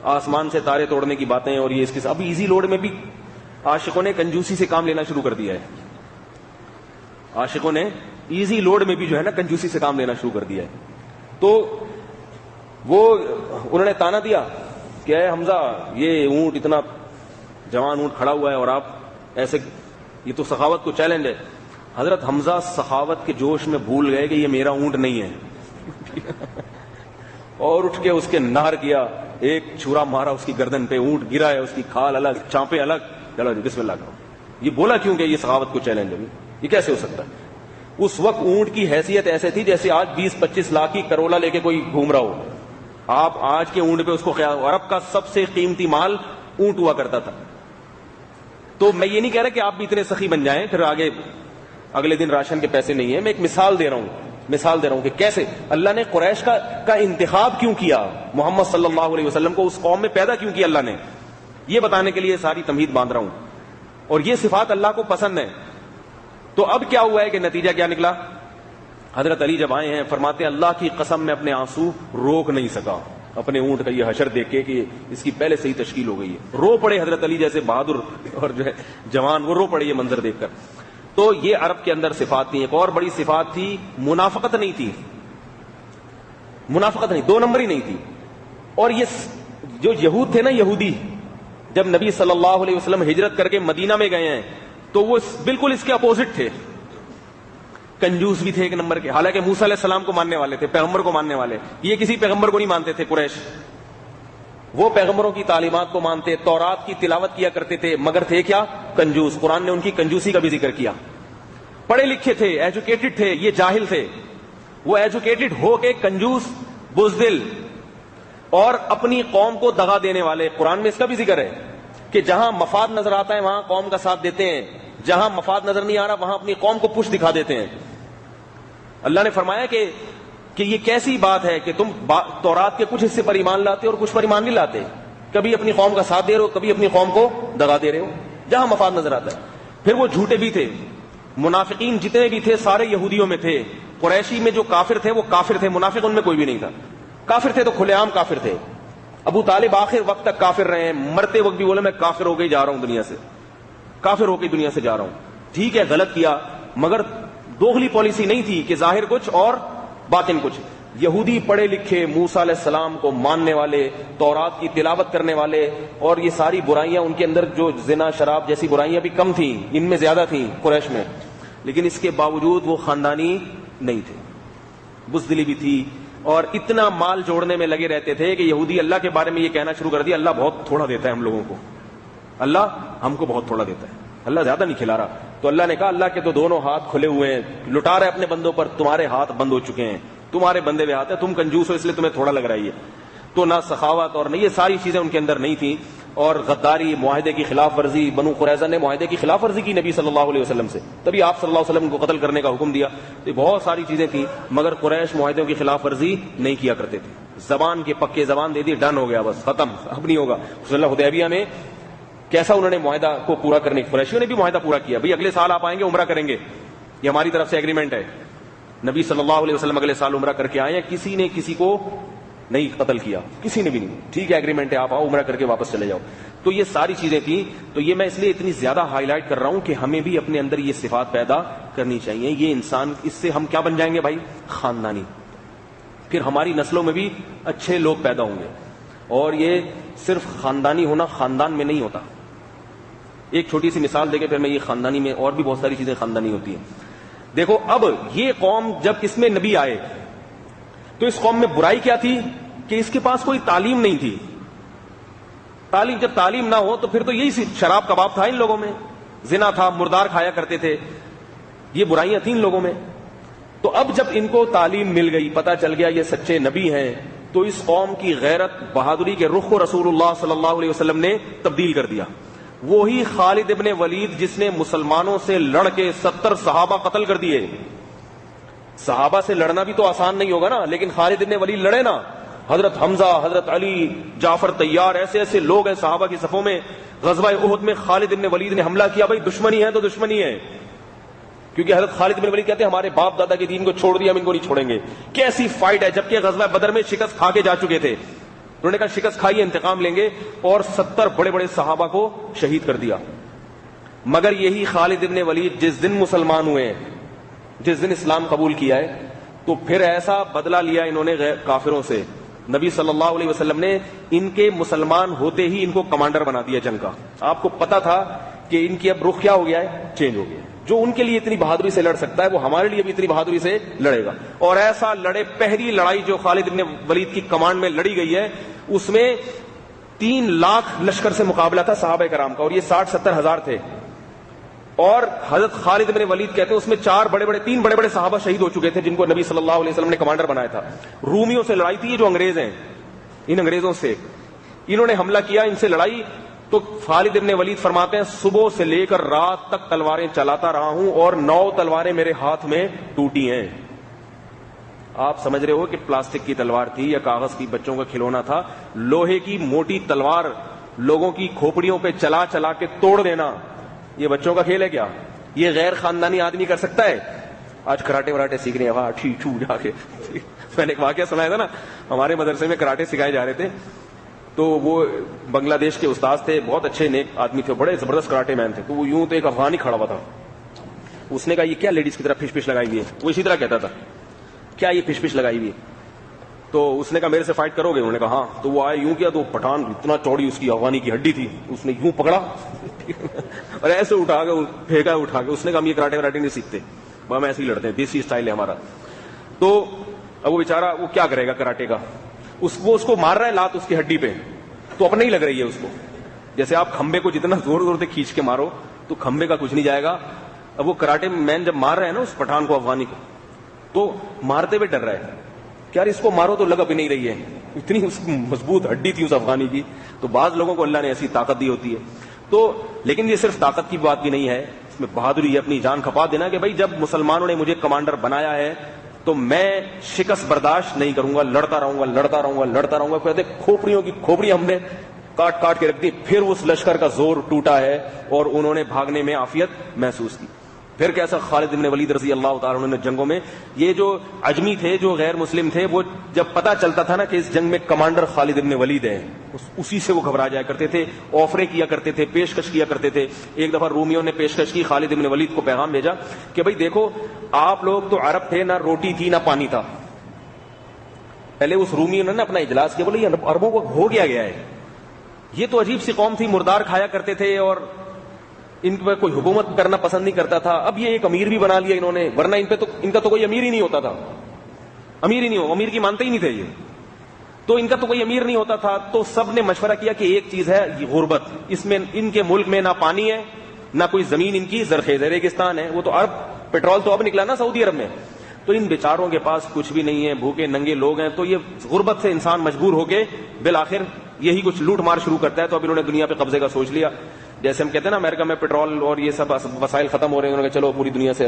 آسمان سے تارے توڑنے کی باتیں اور یہ اس کے اب ایزی لوڈ میں بھی عاشقوں نے کنجوسی سے کام لینا شروع کر دیا ہے. عاشقوں نے ایزی لوڈ میں بھی جو ہے نا کنجوسی سے کام لینا شروع کر دیا ہے. تو وہ انہوں نے تانا دیا کہ اے حمزہ یہ اونٹ اتنا جوان اونٹ کھڑا ہوا ہے اور آپ ایسے, یہ تو سخاوت کو چیلنج ہے. حضرت حمزہ سخاوت کے جوش میں بھول گئے کہ یہ میرا اونٹ نہیں ہے اور اٹھ کے اس کے نہر کیا, ایک چھرا مارا اس کی گردن پہ, اونٹ گرا ہے, اس کی کھال الگ, چانپے الگ, چلو جی بسم اللہ کرو. یہ بولا کیوں کہ یہ سخاوت کو چیلنج ہے؟ یہ کیسے ہو سکتا ہے؟ اس وقت اونٹ کی حیثیت ایسے تھی جیسے آج 20-25 لاکھ کی کرولا لے کے کوئی گھوم رہا ہو. آپ آج کے اونٹ پہ اس کو خیال, عرب کا سب سے قیمتی مال اونٹ ہوا کرتا تھا. تو میں یہ نہیں کہہ رہا کہ آپ بھی اتنے سخی بن جائیں پھر آگے اگلے دن راشن کے پیسے نہیں ہیں. میں ایک مثال دے رہا ہوں کہ کیسے اللہ نے قریش کا انتخاب کیوں کیا, محمد صلی اللہ علیہ وسلم کو اس قوم میں پیدا کیوں کیا اللہ نے, یہ بتانے کے لیے ساری تمہید باندھ رہا ہوں. اور یہ صفات اللہ کو پسند ہے. تو اب کیا ہوا ہے کہ نتیجہ کیا نکلا؟ حضرت علی جب آئے ہیں فرماتے ہیں اللہ کی قسم میں اپنے آنسو روک نہیں سکا اپنے اونٹ کا یہ حشر دیکھ کے کہ اس کی پہلے سے ہی تشکیل ہو گئی ہے. رو پڑے حضرت علی جیسے بہادر اور جو ہے جوان, وہ رو پڑے یہ منظر دیکھ کر. تو یہ عرب کے اندر صفات تھی. ایک اور بڑی صفات تھی منافقت نہیں تھی, منافقت نہیں, 2 نمبری نہیں تھی. اور یہ جو یہود تھے نا, یہودی جب نبی صلی اللہ علیہ وسلم ہجرت کر کے مدینہ میں گئے ہیں تو وہ بالکل اس کے اپوزٹ تھے, کنجوس بھی تھے ایک نمبر کے. حالانکہ موسیٰ علیہ السلام کو ماننے والے تھے, پیغمبر کو ماننے والے. یہ کسی پیغمبر کو نہیں مانتے تھے قریش, وہ پیغمبروں کی تعلیمات کو مانتے, تورات کی تلاوت کیا کرتے تھے, مگر تھے کیا؟ کنجوس. قرآن نے ان کی کنجوسی کا بھی ذکر کیا. پڑھے لکھے تھے, ایجوکیٹڈ تھے, یہ جاہل تھے. وہ ایجوکیٹڈ ہو کے کنجوس, بزدل اور اپنی قوم کو دغا دینے والے. قرآن میں اس کا بھی ذکر ہے کہ جہاں مفاد نظر آتا ہے وہاں قوم کا ساتھ دیتے ہیں, جہاں مفاد نظر نہیں آ رہا وہاں اپنی قوم کو پش دکھا دیتے ہیں. اللہ نے فرمایا کہ یہ کیسی بات ہے کہ تم تورات کے کچھ حصے پر ایمان لاتے اور کچھ پر ایمان نہیں لاتے, کبھی اپنی قوم کا ساتھ دے رہے ہو, کبھی اپنی قوم کو دغا دے رہے ہو, جہاں مفاد نظر آتا ہے. پھر وہ جھوٹے بھی تھے, منافقین جتنے بھی تھے سارے یہودیوں میں تھے. قریشی میں جو کافر تھے وہ کافر تھے, منافق ان میں کوئی بھی نہیں تھا. کافر تھے تو کھلے عام کافر تھے. ابو طالب آخر وقت تک کافر رہے ہیں, مرتے وقت بھی بولے میں کافر ہو کے جا رہا ہوں دنیا سے, کافر ہو کے دنیا سے جا رہا ہوں. ٹھیک ہے غلط کیا, مگر دوغلی پالیسی نہیں تھی کہ ظاہر کچھ اور باطن کچھ. یہودی پڑھے لکھے, موسیٰ علیہ السلام کو ماننے والے, تورات کی تلاوت کرنے والے, اور یہ ساری برائیاں ان کے اندر, جو زنا شراب جیسی برائیاں بھی کم تھیں, ان میں زیادہ تھیں قریش میں, لیکن اس کے باوجود وہ خاندانی نہیں تھے, بزدلی بھی تھی, اور اتنا مال جوڑنے میں لگے رہتے تھے کہ یہودی اللہ کے بارے میں یہ کہنا شروع کر دیا اللہ بہت تھوڑا دیتا ہے ہم لوگوں کو, اللہ ہم کو بہت تھوڑا دیتا ہے, اللہ زیادہ نہیں کھلا رہا. تو اللہ نے کہا اللہ کے تو دونوں ہاتھ کھلے ہوئے ہیں, لٹا رہے اپنے بندوں پر, تمہارے ہاتھ بند ہو چکے ہیں, تمہارے بندے ہوئے ہاتھ ہیں, تم کنجوس ہو اس لیے تمہیں تھوڑا لگ رہا ہے. تو نہ سخاوت اور نہ یہ ساری چیزیں ان کے اندر نہیں تھیں, اور غداری, معاہدے کی خلاف ورزی. بنو قریظہ نے معاہدے کی خلاف ورزی کی نبی صلی اللہ علیہ وسلم سے, تبھی آپ صلی اللہ علیہ وسلم کو قتل کرنے کا حکم دیا. تو بہت ساری چیزیں تھیں, مگر قریش معاہدوں کی خلاف ورزی نہیں کیا کرتے تھے. زبان کے پکے زبان دے دی, ڈن ہو گیا, بس ختم, اب نہیں ہوگا. صلی اللہ حدیبیہ میں کیسا انہوں نے معاہدہ کو پورا کرنے, قریشیوں نے بھی معاہدہ پورا کیا, بھئی اگلے سال آپ آئیں گے عمرہ کریں گے, یہ ہماری طرف سے ایگریمنٹ ہے. نبی صلی اللہ علیہ وسلم اگلے سال عمرہ کر کے آئے ہیں, کسی نے کسی کو نہیں قتل کیا, کسی نے بھی نہیں. ٹھیک ہے ایگریمنٹ ہے, آپ آؤ عمرہ کر کے واپس چلے جاؤ. تو یہ ساری چیزیں تھیں. تو یہ میں اس لیے اتنی زیادہ ہائی لائٹ کر رہا ہوں کہ ہمیں بھی اپنے اندر یہ صفات پیدا کرنی چاہیے. یہ انسان, اس سے ہم کیا بن جائیں گے بھائی؟ خاندانی. پھر ہماری نسلوں میں بھی اچھے لوگ پیدا ہوں گے. اور یہ صرف خاندانی ہونا خاندان میں نہیں ہوتا. ایک چھوٹی سی مثال دے کے پھر میں یہ خاندانی میں, اور بھی بہت ساری چیزیں خاندانی ہوتی ہیں. دیکھو اب یہ قوم جب اس میں نبی آئے تو اس قوم میں برائی کیا تھی کہ اس کے پاس کوئی تعلیم نہیں تھی. تعلیم, جب تعلیم نہ ہو تو پھر تو یہی شراب کباب تھا ان لوگوں میں, زنا تھا, مردار کھایا کرتے تھے, یہ برائیاں تھیں ان لوگوں میں. تو اب جب ان کو تعلیم مل گئی, پتہ چل گیا یہ سچے نبی ہیں, تو اس قوم کی غیرت, بہادری کے رخ کو رسول اللہ صلی اللہ علیہ وسلم نے تبدیل کر دیا. وہی خالد ابن ولید جس نے مسلمانوں سے لڑ کے 70 صحابہ قتل کر دیے. صحابہ سے لڑنا بھی تو آسان نہیں ہوگا نا, لیکن خالد ابن ولید لڑے نا. حضرت حمزہ, حضرت علی, جعفر طیار, ایسے ایسے لوگ ہیں صحابہ کی صفوں میں. غزوہ احد میں خالد ابن ولید نے حملہ کیا. بھائی دشمنی ہے تو دشمنی ہے, کیونکہ حضرت خالد ابن ولید کہتے ہیں ہمارے باپ دادا کے دین کو چھوڑ دیا, ہم ان کو نہیں چھوڑیں گے. کیسی فائٹ ہے, جبکہ غزوہ بدر میں شکست کھا کے جا چکے تھے. انہوں نے کہا شکست کھائی, انتقام لیں گے, اور 70 بڑے بڑے صحابہ کو شہید کر دیا. مگر یہی خالد ابن ولید جس دن مسلمان ہوئے ہیں, جس دن اسلام قبول کیا ہے, تو پھر ایسا بدلہ لیا انہوں نے کافروں سے. نبی صلی اللہ علیہ وسلم نے ان کے مسلمان ہوتے ہی ان کو کمانڈر بنا دیا جنگ کا. آپ کو پتا تھا کہ ان کی اب رخ کیا ہو گیا ہے, چینج ہو گیا. جو ان کے لیے اتنی بہادری سے لڑ سکتا ہے وہ ہمارے لیے بھی اتنی بہادری سے لڑے گا. اور ایسا لڑے. پہلی لڑائی جو خالد ابن ولید کی کمانڈ میں لڑی گئی ہے, اس میں 3 لاکھ لشکر سے مقابلہ تھا صحابہ کرام کا, اور یہ 60-70 ہزار تھے. اور حضرت خالد ابن ولید کہتے ہیں اس میں 3 بڑے بڑے صحابہ شہید ہو چکے تھے جن کو نبی صلی اللہ علیہ وسلم نے کمانڈر بنایا تھا. رومیوں سے لڑائی تھی, یہ جو انگریز ہیں, ان انگریزوں سے انہوں نے حملہ کیا, ان سے لڑائی. تو خالد ابن ولید فرماتے ہیں صبح سے لے کر رات تک تلواریں چلاتا رہا ہوں, اور 9 تلواریں میرے ہاتھ میں ٹوٹی ہیں. آپ سمجھ رہے ہو کہ پلاسٹک کی تلوار تھی یا کاغذ کی بچوں کا کھلونا تھا. لوہے کی موٹی تلوار لوگوں کی کھوپڑیوں پہ چلا چلا کے توڑ دینا, یہ بچوں کا کھیل ہے کیا؟ یہ غیر خاندانی آدمی کر سکتا ہے؟ آج کراٹے وراٹے سیکھنے جا کے میں نے ایک واقعہ سنایا تھا نا, ہمارے مدرسے میں کراٹے سکھائے جا رہے تھے. تو وہ بنگلہ دیش کے استاد تھے, بہت اچھے نیک آدمی تھے, بڑے زبردست کراٹے مین تھے. تو وہ یوں تو ایک افغانی کھڑا ہوا تھا, اس نے کہا یہ کیا لیڈیز کی طرح پھش پھش لگائی ہوئی ہے, وہ اسی طرح کہتا تھا کیا یہ پھش پھش لگائی ہوئی ہے. تو اس نے کہا میرے سے فائٹ کرو گے؟ انہوں نے کہا ہاں. تو وہ آئے, یوں کیا, تو پٹھان اتنا چوڑی اس کی افغانی کی ہڈی تھی, اس نے یوں پکڑا اور ایسے اٹھا کے پھینکا, اٹھا کے. اس نے کہا ہم یہ کراٹے وراٹے نہیں سیکھتے, ہم ایسے ہی لڑتے ہیں, دیسی اسٹائل ہے ہمارا. تو اب وہ بیچارہ وہ کیا کرے گا کراٹے کا, وہ اس کو مار رہا ہے لات اس کی ہڈی پہ, تو اپنے ہی لگ رہی ہے اس کو. جیسے آپ کھمبے کو جتنا زور زور سے کھینچ کے مارو تو کھمبے کا کچھ نہیں جائے گا. اب وہ کراٹے مین جب مار رہے ہیں نا اس پٹھان کو, افغانی کو, تو مارتے ہوئے ڈر رہا ہے کہ یار اس کو مارو تو لگا بھی نہیں رہی ہے, اتنی اس کی مضبوط ہڈی تھی اس افغانی کی. تو بعض لوگوں کو اللہ نے ایسی طاقت دی ہوتی ہے. تو لیکن یہ صرف طاقت کی بات بھی نہیں ہے, اس میں بہادری ہے, اپنی جان کھپا دینا کہ بھائی جب مسلمانوں نے مجھے کمانڈر بنایا ہے تو میں شکست برداشت نہیں کروں گا, لڑتا رہوں گا, لڑتا رہوں گا, لڑتا رہوں گا. کہتے کھوپڑیوں کی کھوپڑی ہم نے کاٹ کاٹ کے رکھ دی. پھر اس لشکر کا زور ٹوٹا ہے اور انہوں نے بھاگنے میں عافیت محسوس کی. پھر کیسا خالد بن ولید رضی اللہ تعالیٰ عنہ نے جنگوں میں, یہ جو عجمی تھے, جو غیر مسلم تھے, وہ جب پتا چلتا تھا نا کہ اس جنگ میں کمانڈر خالد بن ولید ہے, اسی سے وہ گھبرا جایا کرتے تھے, آفریں کیا کرتے تھے, پیشکش کیا کرتے تھے. ایک دفعہ رومیوں نے پیشکش کی, خالد بن ولید کو پیغام بھیجا کہ بھائی دیکھو آپ لوگ تو عرب تھے, نہ روٹی تھی نہ پانی تھا. پہلے اس رومیوں نے اپنا اجلاس کیا, بولے یہ عربوں کو ہو گیا ہے, یہ تو عجیب سی قوم تھی, مردار کھایا کرتے تھے اور ان پہ کوئی حکومت کرنا پسند نہیں کرتا تھا. اب یہ ایک امیر بھی بنا لیا انہوں نے, ورنہ ان کا تو کوئی امیر ہی نہیں ہوتا تھا, امیر ہی نہیں ہو, امیر کی مانتے ہی نہیں تھے یہ, تو ان کا تو کوئی امیر نہیں ہوتا تھا. تو سب نے مشورہ کیا کہ ایک چیز ہے یہ غربت, اس میں ان کے ملک میں نہ پانی ہے نہ کوئی زمین ان کی زرخیز ہے, ریگستان ہے. وہ تو عرب پیٹرول تو اب نکلا نا سعودی عرب میں, تو ان بیچاروں کے پاس کچھ بھی نہیں ہے, بھوکے ننگے لوگ ہیں. تو یہ غربت سے انسان مجبور ہو کے بالآخر یہی کچھ لوٹ مار شروع کرتا ہے. تو اب انہوں نے دنیا پہ قبضے کا سوچ لیا. جیسے ہم کہتے ہیں نا امریکہ میں پیٹرول اور یہ سب وسائل ختم ہو رہے ہیں, انہوں نے چلو پوری دنیا سے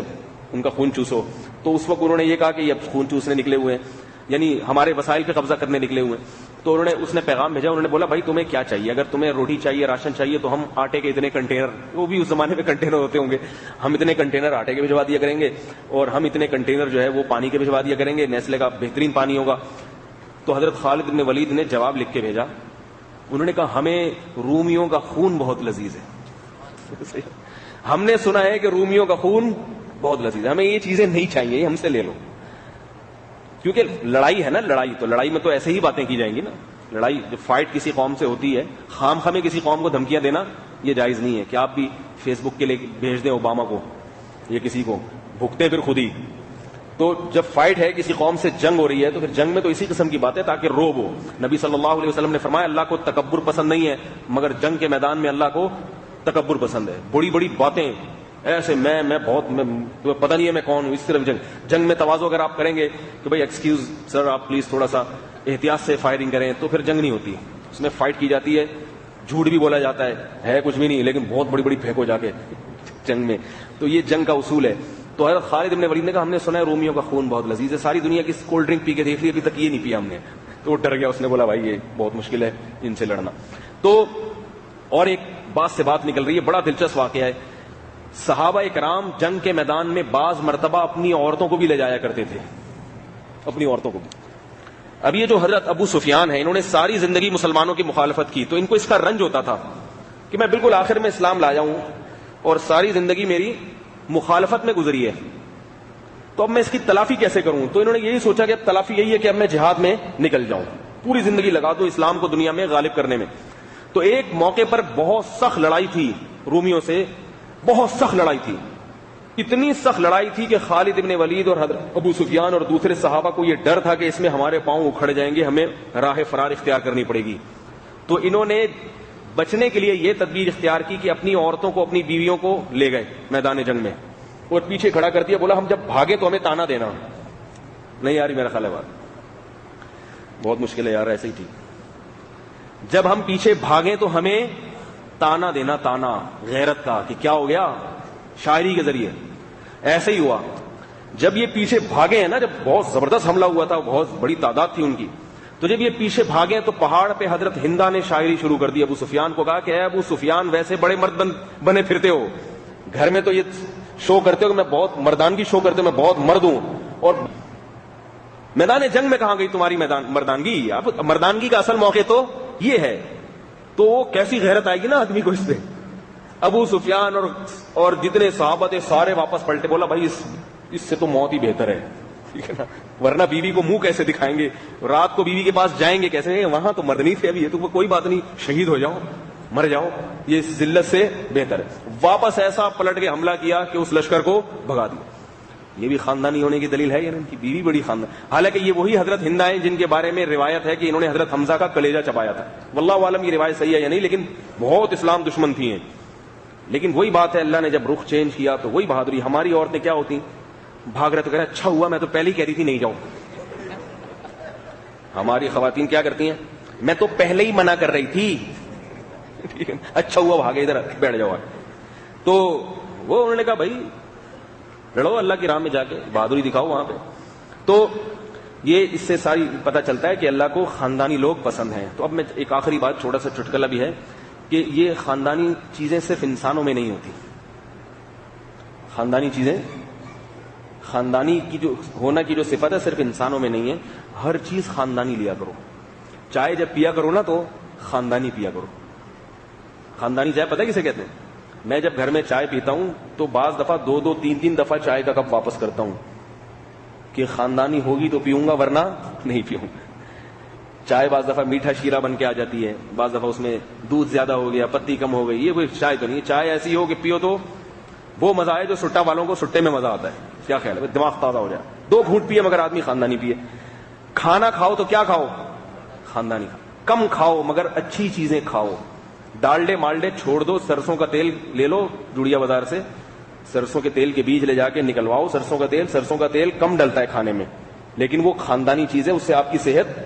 ان کا خون چوسو. تو اس وقت انہوں نے یہ کہا کہ یہ خون چوسنے نکلے ہوئے ہیں, یعنی ہمارے وسائل پہ قبضہ کرنے نکلے ہوئے ہیں. تو اس نے پیغام بھیجا, انہوں نے بولا بھائی تمہیں کیا چاہیے, اگر تمہیں روٹی چاہیے, راشن چاہیے, تو ہم آٹے کے اتنے کنٹینر, وہ بھی اس زمانے میں کنٹینر ہوتے ہوں گے, ہم اتنے کنٹینر آٹے کے بھجوا دیا کریں گے, اور ہم اتنے کنٹینر جو ہے وہ پانی کے بھجوا دیا کریں گے, نیسلے کا بہترین پانی ہوگا. تو حضرت خالد بن ولید نے جواب لکھ کے بھیجا, انہوں نے کہا ہمیں رومیوں کا خون بہت لذیذ ہے, ہم نے سنا ہے کہ رومیوں کا خون بہت لذیذ ہے, ہمیں یہ چیزیں نہیں چاہیے, یہ ہم سے لے لو. کیونکہ لڑائی ہے نا, لڑائی تو لڑائی میں تو ایسے ہی باتیں کی جائیں گی نا. لڑائی جو فائٹ کسی قوم سے ہوتی ہے, خام خامے کسی قوم کو دھمکیاں دینا یہ جائز نہیں ہے. کہ آپ بھی فیس بک کے لیے بھیج دیں اوباما کو یہ کسی کو, بھگتے پھر خود ہی. تو جب فائٹ ہے, کسی قوم سے جنگ ہو رہی ہے, تو پھر جنگ میں تو اسی قسم کی بات ہے تاکہ روب ہو. نبی صلی اللہ علیہ وسلم نے فرمایا اللہ کو تکبر پسند نہیں ہے, مگر جنگ کے میدان میں اللہ کو تکبر پسند ہے. بڑی بڑی باتیں ایسے, میں بہت پتہ نہیں ہے میں کون ہوں, اس طرف جنگ میں تواضع اگر آپ کریں گے کہ بھائی ایکسکیوز سر آپ پلیز تھوڑا سا احتیاط سے فائرنگ کریں, تو پھر جنگ نہیں ہوتی. اس میں فائٹ کی جاتی ہے جھوٹ بھی بولا جاتا ہے کچھ بھی نہیں، لیکن بہت بڑی بڑی پھینکو جا کے جنگ میں. تو یہ جنگ کا اصول ہے. تو حضرت خالد بن ولید نے کہا ہم نے سنا ہے رومیوں کا خون بہت لذیذ ہے، ساری دنیا کی کولڈ ڈرنک پی کے دیکھ لی، ابھی تک یہ نہیں پیا ہم نے. تو وہ ڈر گیا، اس نے بولا بھائی یہ بہت مشکل ہے ان سے لڑنا. تو اور ایک بات سے بات نکل رہی ہے، بڑا دلچسپ واقعہ ہے. صحابہ کرام جنگ کے میدان میں بعض مرتبہ اپنی عورتوں کو بھی لے جایا کرتے تھے، اپنی عورتوں کو بھی. اب یہ جو حضرت ابو سفیان ہے، انہوں نے ساری زندگی مسلمانوں کی مخالفت کی، تو ان کو اس کا رنج ہوتا تھا کہ میں بالکل آخر میں اسلام لایا ہوں اور ساری زندگی میری مخالفت میں گزری ہے، تو اب میں اس کی تلافی کیسے کروں. تو انہوں نے یہی سوچا کہ اب تلافی یہی ہے کہ اب میں جہاد میں نکل جاؤں، پوری زندگی لگا دوں اسلام کو دنیا میں غالب کرنے میں. تو ایک موقع پر بہت سخت لڑائی تھی رومیوں سے، بہت سخت لڑائی تھی. اتنی سخت لڑائی تھی کہ خالد ابن ولید اور حضرت ابو سفیان اور دوسرے صحابہ کو یہ ڈر تھا کہ اس میں ہمارے پاؤں اکھڑ جائیں گے، ہمیں راہ فرار اختیار کرنی پڑے گی. تو انہوں نے بچنے کے لیے یہ تدبیر اختیار کی کہ اپنی عورتوں کو، اپنی بیویوں کو لے گئے میدان جنگ میں اور پیچھے کھڑا کر دیا. بولا ہم جب بھاگے تو ہمیں تانا دینا. نہیں یار میرا خیال ہے بات بہت مشکل ہے یار، ایسے ہی ٹھیک. جب ہم پیچھے بھاگیں تو ہمیں تانا دینا، تانا غیرت کا کہ کیا ہو گیا، شاعری کے ذریعے. ایسے ہی ہوا. جب یہ پیچھے بھاگے ہیں نا، جب بہت زبردست حملہ ہوا تھا، بہت بڑی تعداد تھی ان کی، تو جب یہ پیچھے بھاگے تو پہاڑ پہ حضرت ہندا نے شاعری شروع کر دی. ابو سفیان کو کہا کہ اے ابو سفیان ویسے بڑے مرد بنے پھرتے ہو، گھر میں تو یہ شو کرتے ہو کہ میں بہت مردانگی شو کرتے ہو، میں بہت مرد ہوں، اور میدان جنگ میں کہاں گئی تمہاری مردانگی. اب مردانگی کا اصل موقع تو یہ ہے. تو کیسی غیرت آئے گی نا آدمی کو اس پہ. ابو سفیان اور جتنے صحابہ تھے سارے واپس پلٹے. بولا بھائی اس سے تو موت ہی بہتر ہے، ٹھیک ہے نا، ورنہ بیوی کو منہ کیسے دکھائیں گے، رات کو بیوی کے پاس جائیں گے کیسے، وہاں تو مرد نہیں تھے ابھی، تو کوئی بات نہیں، شہید ہو جاؤ، مر جاؤ، یہ ذلت سے بہتر ہے. واپس ایسا پلٹ کے حملہ کیا کہ اس لشکر کو بھگا دیا. یہ بھی خاندانی ہونے کی دلیل ہے، یعنی ان کی بیوی بڑی خاندان. حالانکہ یہ وہی حضرت ہندا ہیں جن کے بارے میں روایت ہے کہ انہوں نے حضرت حمزہ کا کلیجہ چبایا تھا. واللہ عالم یہ روایت صحیح ہے یا نہیں، لیکن بہت اسلام دشمن تھی ہیں. لیکن وہی بات ہے، اللہ نے جب رخ چینج کیا تو وہی بہادری. ہماری عورتیں کیا ہوتی، بھاگ رہے تو کہہ رہے اچھا ہوا، میں تو پہلے ہی کہہ رہی تھی نہیں جاؤ. ہماری خواتین کیا کرتی ہیں، میں تو پہلے ہی منع کر رہی تھی، ٹھیک ہے، اچھا ہوا بھاگے ادھر بیٹھ جاؤ. تو وہ انہوں نے کہا بھائی لڑو اللہ کی راہ میں جا کے، بہادری دکھاؤ وہاں پہ. تو یہ اس سے ساری پتہ چلتا ہے کہ اللہ کو خاندانی لوگ پسند ہیں. تو اب میں ایک آخری بات، چھوٹا سا چٹکلا بھی ہے کہ یہ خاندانی چیزیں صرف انسانوں میں نہیں ہوتی. خاندانی چیزیں، خاندانی کی جو ہونا کی جو صفت ہے صرف انسانوں میں نہیں ہے. ہر چیز خاندانی لیا کرو. چائے جب پیا کرو نا تو خاندانی پیا کرو. خاندانی چائے پتہ ہے کسے کہتے ہیں؟ میں جب گھر میں چائے پیتا ہوں تو بعض دفعہ 2-3 دفعہ چائے کا کپ واپس کرتا ہوں کہ خاندانی ہوگی تو پیوں گا ورنہ نہیں پیوں. چائے بعض دفعہ میٹھا شیرہ بن کے آ جاتی ہے، بعض دفعہ اس میں دودھ زیادہ ہو گیا، پتی کم ہو گئی. یہ کوئی چائے تو نہیں ہے. چائے ایسی ہو کہ پیو تو وہ مزہ آئے جو سٹا والوں کو سٹے میں مزہ آتا ہے. کیا خیال ہے، دماغ تازہ ہو جائے. 2 گھونٹ پیے مگر آدمی خاندانی پیے. کھانا کھاؤ تو کیا کھاؤ، خاندانی کھاؤ. کم کھاؤ مگر اچھی چیزیں کھاؤ. ڈالڈے مالڈے چھوڑ دو، سرسوں کا تیل لے لو جوڑیا بازار سے، سرسوں کے تیل کے بیج لے جا کے نکلواؤ. سرسوں کا تیل کم ڈلتا ہے کھانے میں، لیکن وہ خاندانی چیز ہے، اس سے آپ کی صحت،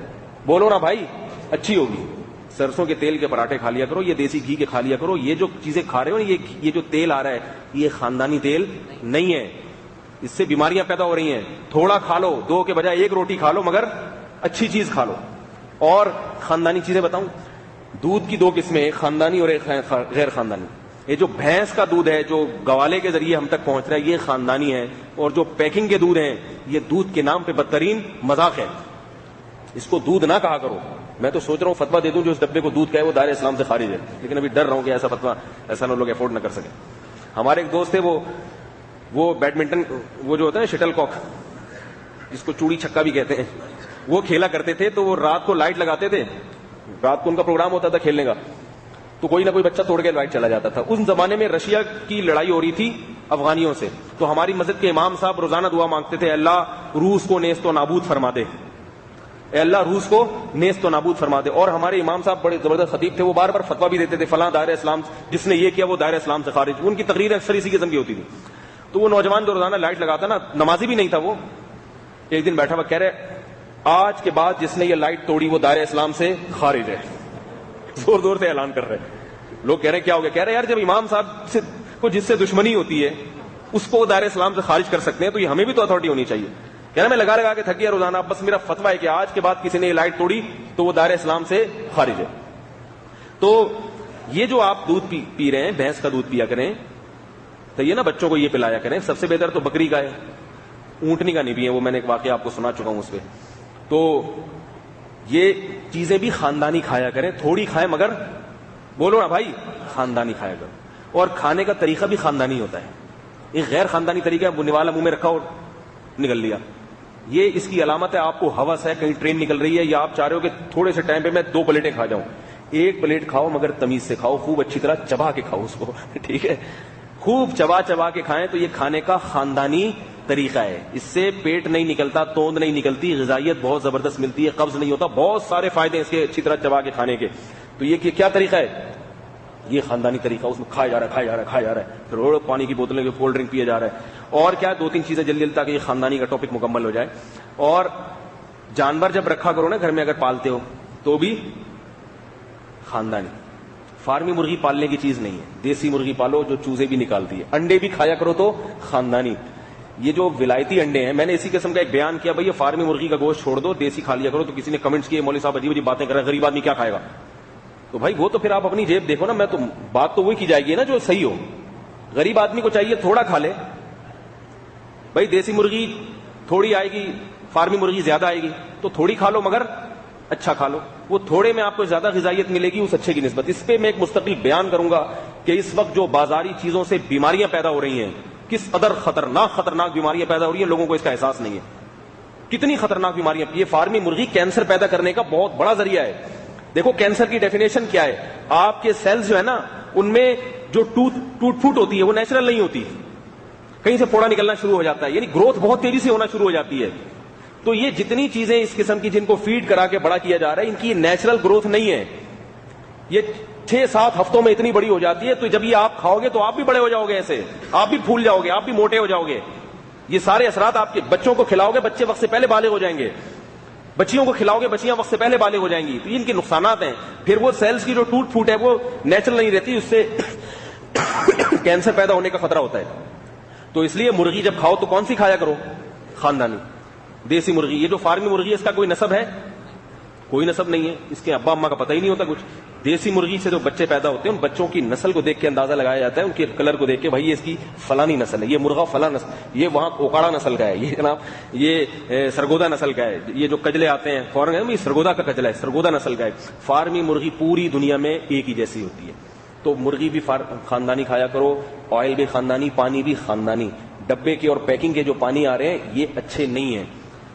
بولو نا بھائی، اچھی ہوگی. سرسوں کے تیل کے پراٹھے کھا لیا کرو، یہ دیسی گھی کے کھا لیا کرو. یہ جو چیزیں کھا رہے ہو یہ جو تیل آ رہا ہے یہ خاندانی تیل نہیں ہے، اس سے بیماریاں پیدا ہو رہی ہیں. تھوڑا کھا لو، 2 کے بجائے 1 روٹی کھا لو مگر اچھی چیز کھا لو. اور خاندانی چیزیں بتاؤں، دودھ کی 2 قسمیں، ایک خاندانی اور ایک غیر خاندانی. یہ جو بھینس کا دودھ ہے جو گوالے کے ذریعے ہم تک پہنچ رہا ہے یہ خاندانی ہے، اور جو پیکنگ کے دودھ ہیں یہ دودھ کے نام پہ بدترین مذاق ہے. اس کو دودھ نہ کہا کرو. میں تو سوچ رہا ہوں فتویٰ دے دوں جو اس ڈبے کو دودھ کہے وہ دائرہ اسلام سے خارج ہے، لیکن ابھی ڈر رہا ہوں کہ ایسا فتویٰ ایسا نہ لوگ افورڈ نہ کر سکیں. ہمارے ایک دوست تھے، وہ بیڈمنٹن، وہ جو ہوتا ہے شٹل کاک جس کو چوڑی چھکا بھی کہتے ہیں، وہ کھیلا کرتے تھے. تو وہ رات کو لائٹ لگاتے تھے، رات کو ان کا پروگرام ہوتا تھا کھیلنے کا، تو کوئی نہ کوئی بچہ توڑ کے لائٹ چلا جاتا تھا. اس زمانے میں رشیا کی لڑائی ہو رہی تھی افغانیوں سے. تو ہماری مسجد کے امام صاحب روزانہ دعا مانگتے تھے، اللہ روس کو نیست و نابود فرما دے، اے اللہ روس کو نیست و نابود فرما دے. اور ہمارے امام صاحب بڑے زبردست خطیب تھے، وہ بار بار فتویٰ بھی دیتے تھے، فلاں دائرہ اسلام جس نے یہ کیا وہ دائرہ اسلام سے خارج. ان کی تقریر اکثر اسی قسم کی ہوتی تھی. تو وہ نوجوان جو روزانہ لائٹ لگاتا نا، نمازی بھی نہیں تھا وہ، ایک دن بیٹھا ہوا کہہ رہے آج کے بعد جس نے یہ لائٹ توڑی وہ دائرہ اسلام سے خارج ہے. زور زور سے اعلان کر رہے ہیں. لوگ کہہ رہے ہیں کیا ہو گیا؟ کہہ رہے ہیں یار جب امام صاحب سے کو جس سے دشمنی ہوتی ہے اس کو دائرہ اسلام سے خارج کر سکتے ہیں تو یہ ہمیں بھی تو اتھارٹی ہونی چاہیے. کہہ رہے میں لگا لگا کے تھک گیا روزانہ, بس میرا فتویٰ ہے کہ آج کے بعد کسی نے یہ لائٹ توڑی تو وہ دائرہ اسلام سے خارج ہے. تو یہ جو آپ دودھ پی رہے ہیں, بھینس کا دودھ پیا کریں تو یہ نا بچوں کو یہ پلایا کریں. سب سے بہتر تو بکری کا ہے, اونٹنی کا نہیں بھی ہے, وہ میں نے ایک واقعہ آپ کو سنا چکا ہوں اس پہ. تو یہ چیزیں بھی خاندانی کھایا کریں, تھوڑی کھائیں مگر بولو نا بھائی خاندانی کھایا کرو. اور کھانے کا طریقہ بھی خاندانی ہوتا ہے. ایک غیر خاندانی طریقہ ہے بننے والا منہ میں رکھا اور نگل لیا, یہ اس کی علامت ہے آپ کو ہوس ہے, کہیں ٹرین نکل رہی ہے, یا آپ چاہ رہے ہو کہ تھوڑے سے ٹائم پہ میں 2 پلیٹیں کھا جاؤں. ایک پلیٹ کھاؤ مگر تمیز سے کھاؤ, خوب اچھی طرح چبا کے کھاؤ اس کو, ٹھیک ہے, خوب چبا کے کھائیں. تو یہ کھانے کا خاندانی طریقہ ہے. اس سے پیٹ نہیں نکلتا, توند نہیں نکلتی, غذائیت بہت زبردست ملتی ہے, قبض نہیں ہوتا, بہت سارے فائدے اس کے اچھی طرح چبا کے کھانے کے. تو یہ کیا طریقہ ہے؟ یہ خاندانی طریقہ, اس میں کھایا جا رہا ہے, پھر اور پانی کی بوتلیں کے کولڈ ڈرنک پیا جا رہا ہے. اور کیا 2-3 چیزیں جلدی جلدی تاکہ یہ خاندانی کا ٹاپک مکمل ہو جائے. اور جانور جب رکھا کرو نا گھر میں, اگر پالتے ہو تو بھی خاندانی. فارمی مرغی پالنے کی چیز نہیں ہے, دیسی مرغی پالو جو چوزے بھی نکالتی ہے. انڈے بھی کھایا کرو تو خاندانی. یہ جو ولایتی انڈے ہیں, میں نے اسی قسم کا ایک بیان کیا, بھائی یہ فارمی مرغی کا گوشت چھوڑ دو, دیسی کھا لیا کرو. تو کسی نے کمنٹس کیے مولوی صاحب عجیب عجیب باتیں کر رہے ہیں, غریب آدمی کیا کھائے گا؟ تو بھائی وہ تو پھر آپ اپنی جیب دیکھو نا, میں تو بات تو وہی کی جائے گی نا جو صحیح ہو. غریب آدمی کو چاہیے تھوڑا کھا لے بھائی, دیسی مرغی تھوڑی آئے گی, فارمی مرغی زیادہ آئے گی, تو تھوڑی کھا لو مگر اچھا کھا لو. وہ تھوڑے میں آپ کو زیادہ غذائیت ملے گی اس اچھے کی نسبت. اس پہ میں ایک مستقل بیان کروں گا کہ اس وقت جو بازاری چیزوں سے بیماریاں پیدا ہو رہی ہیں, کس قدر خطرناک بیماریاں پیدا ہو رہی ہیں, لوگوں کو اس کا احساس نہیں ہے. کتنی خطرناک بیماریاں. یہ فارمی مرغی کینسر پیدا کرنے کا بہت بڑا ذریعہ ہے. دیکھو کینسر کی ڈیفینیشن کیا ہے, آپ کے سیلز جو ہے نا ان میں جو ٹوٹ پھوٹ ہوتی ہے وہ نیچرل نہیں ہوتی, کہیں سے پھوڑا نکلنا شروع ہو جاتا ہے, یعنی گروتھ بہت تیزی سے ہونا شروع ہو جاتی ہے. تو یہ جتنی چیزیں اس قسم کی جن کو فیڈ کرا کے بڑا کیا جا رہا ہے, ان کی نیچرل گروتھ نہیں ہے. یہ 6-7 ہفتوں میں اتنی بڑی ہو جاتی ہے. تو جب یہ آپ کھاؤ گے تو آپ بھی بڑے ہو جاؤ گے, ایسے آپ بھی پھول جاؤ گے, آپ بھی موٹے ہو جاؤ گے. یہ سارے اثرات آپ کے بچوں کو کھلاؤ گے, بچے وقت سے پہلے بالغ ہو جائیں گے. بچیوں کو کھلاؤ گے, بچیاں وقت سے پہلے بالغ ہو جائیں گی. تو ان کے نقصانات ہیں. پھر وہ سیلز کی جو ٹوٹ پھوٹ ہے وہ نیچرل نہیں رہتی, اس سے کینسر پیدا ہونے کا خطرہ ہوتا ہے. تو اس لیے مرغی جب کھاؤ تو کون سی کھایا کرو؟ خاندانی دیسی مرغی. یہ جو فارمی مرغی ہے اس کا کوئی نسب ہے؟ کوئی نسب نہیں ہے, اس کے ابا اما کا پتہ ہی نہیں ہوتا کچھ. دیسی مرغی سے جو بچے پیدا ہوتے ہیں ان بچوں کی نسل کو دیکھ کے اندازہ لگایا جاتا ہے, ان کے کلر کو دیکھ کے, بھائی اس کی فلانی نسل ہے, یہ مرغا فلاں نسل, یہ وہاں اوکاڑا نسل کا ہے, یہ جناب یہ سرگودا نسل کا ہے. یہ جو کجلے آتے ہیں فورن میں, سرگودا کا کجلا ہے, سرگودا نسل کا ہے. فارمی مرغی پوری دنیا میں ایک ہی جیسی ہوتی ہے. تو مرغی بھی خاندانی کھایا کرو, آئل بھی خاندانی, پانی بھی خاندانی. ڈبے کے اور پیکنگ کے جو پانی آ رہے ہیں یہ اچھے نہیں ہیں,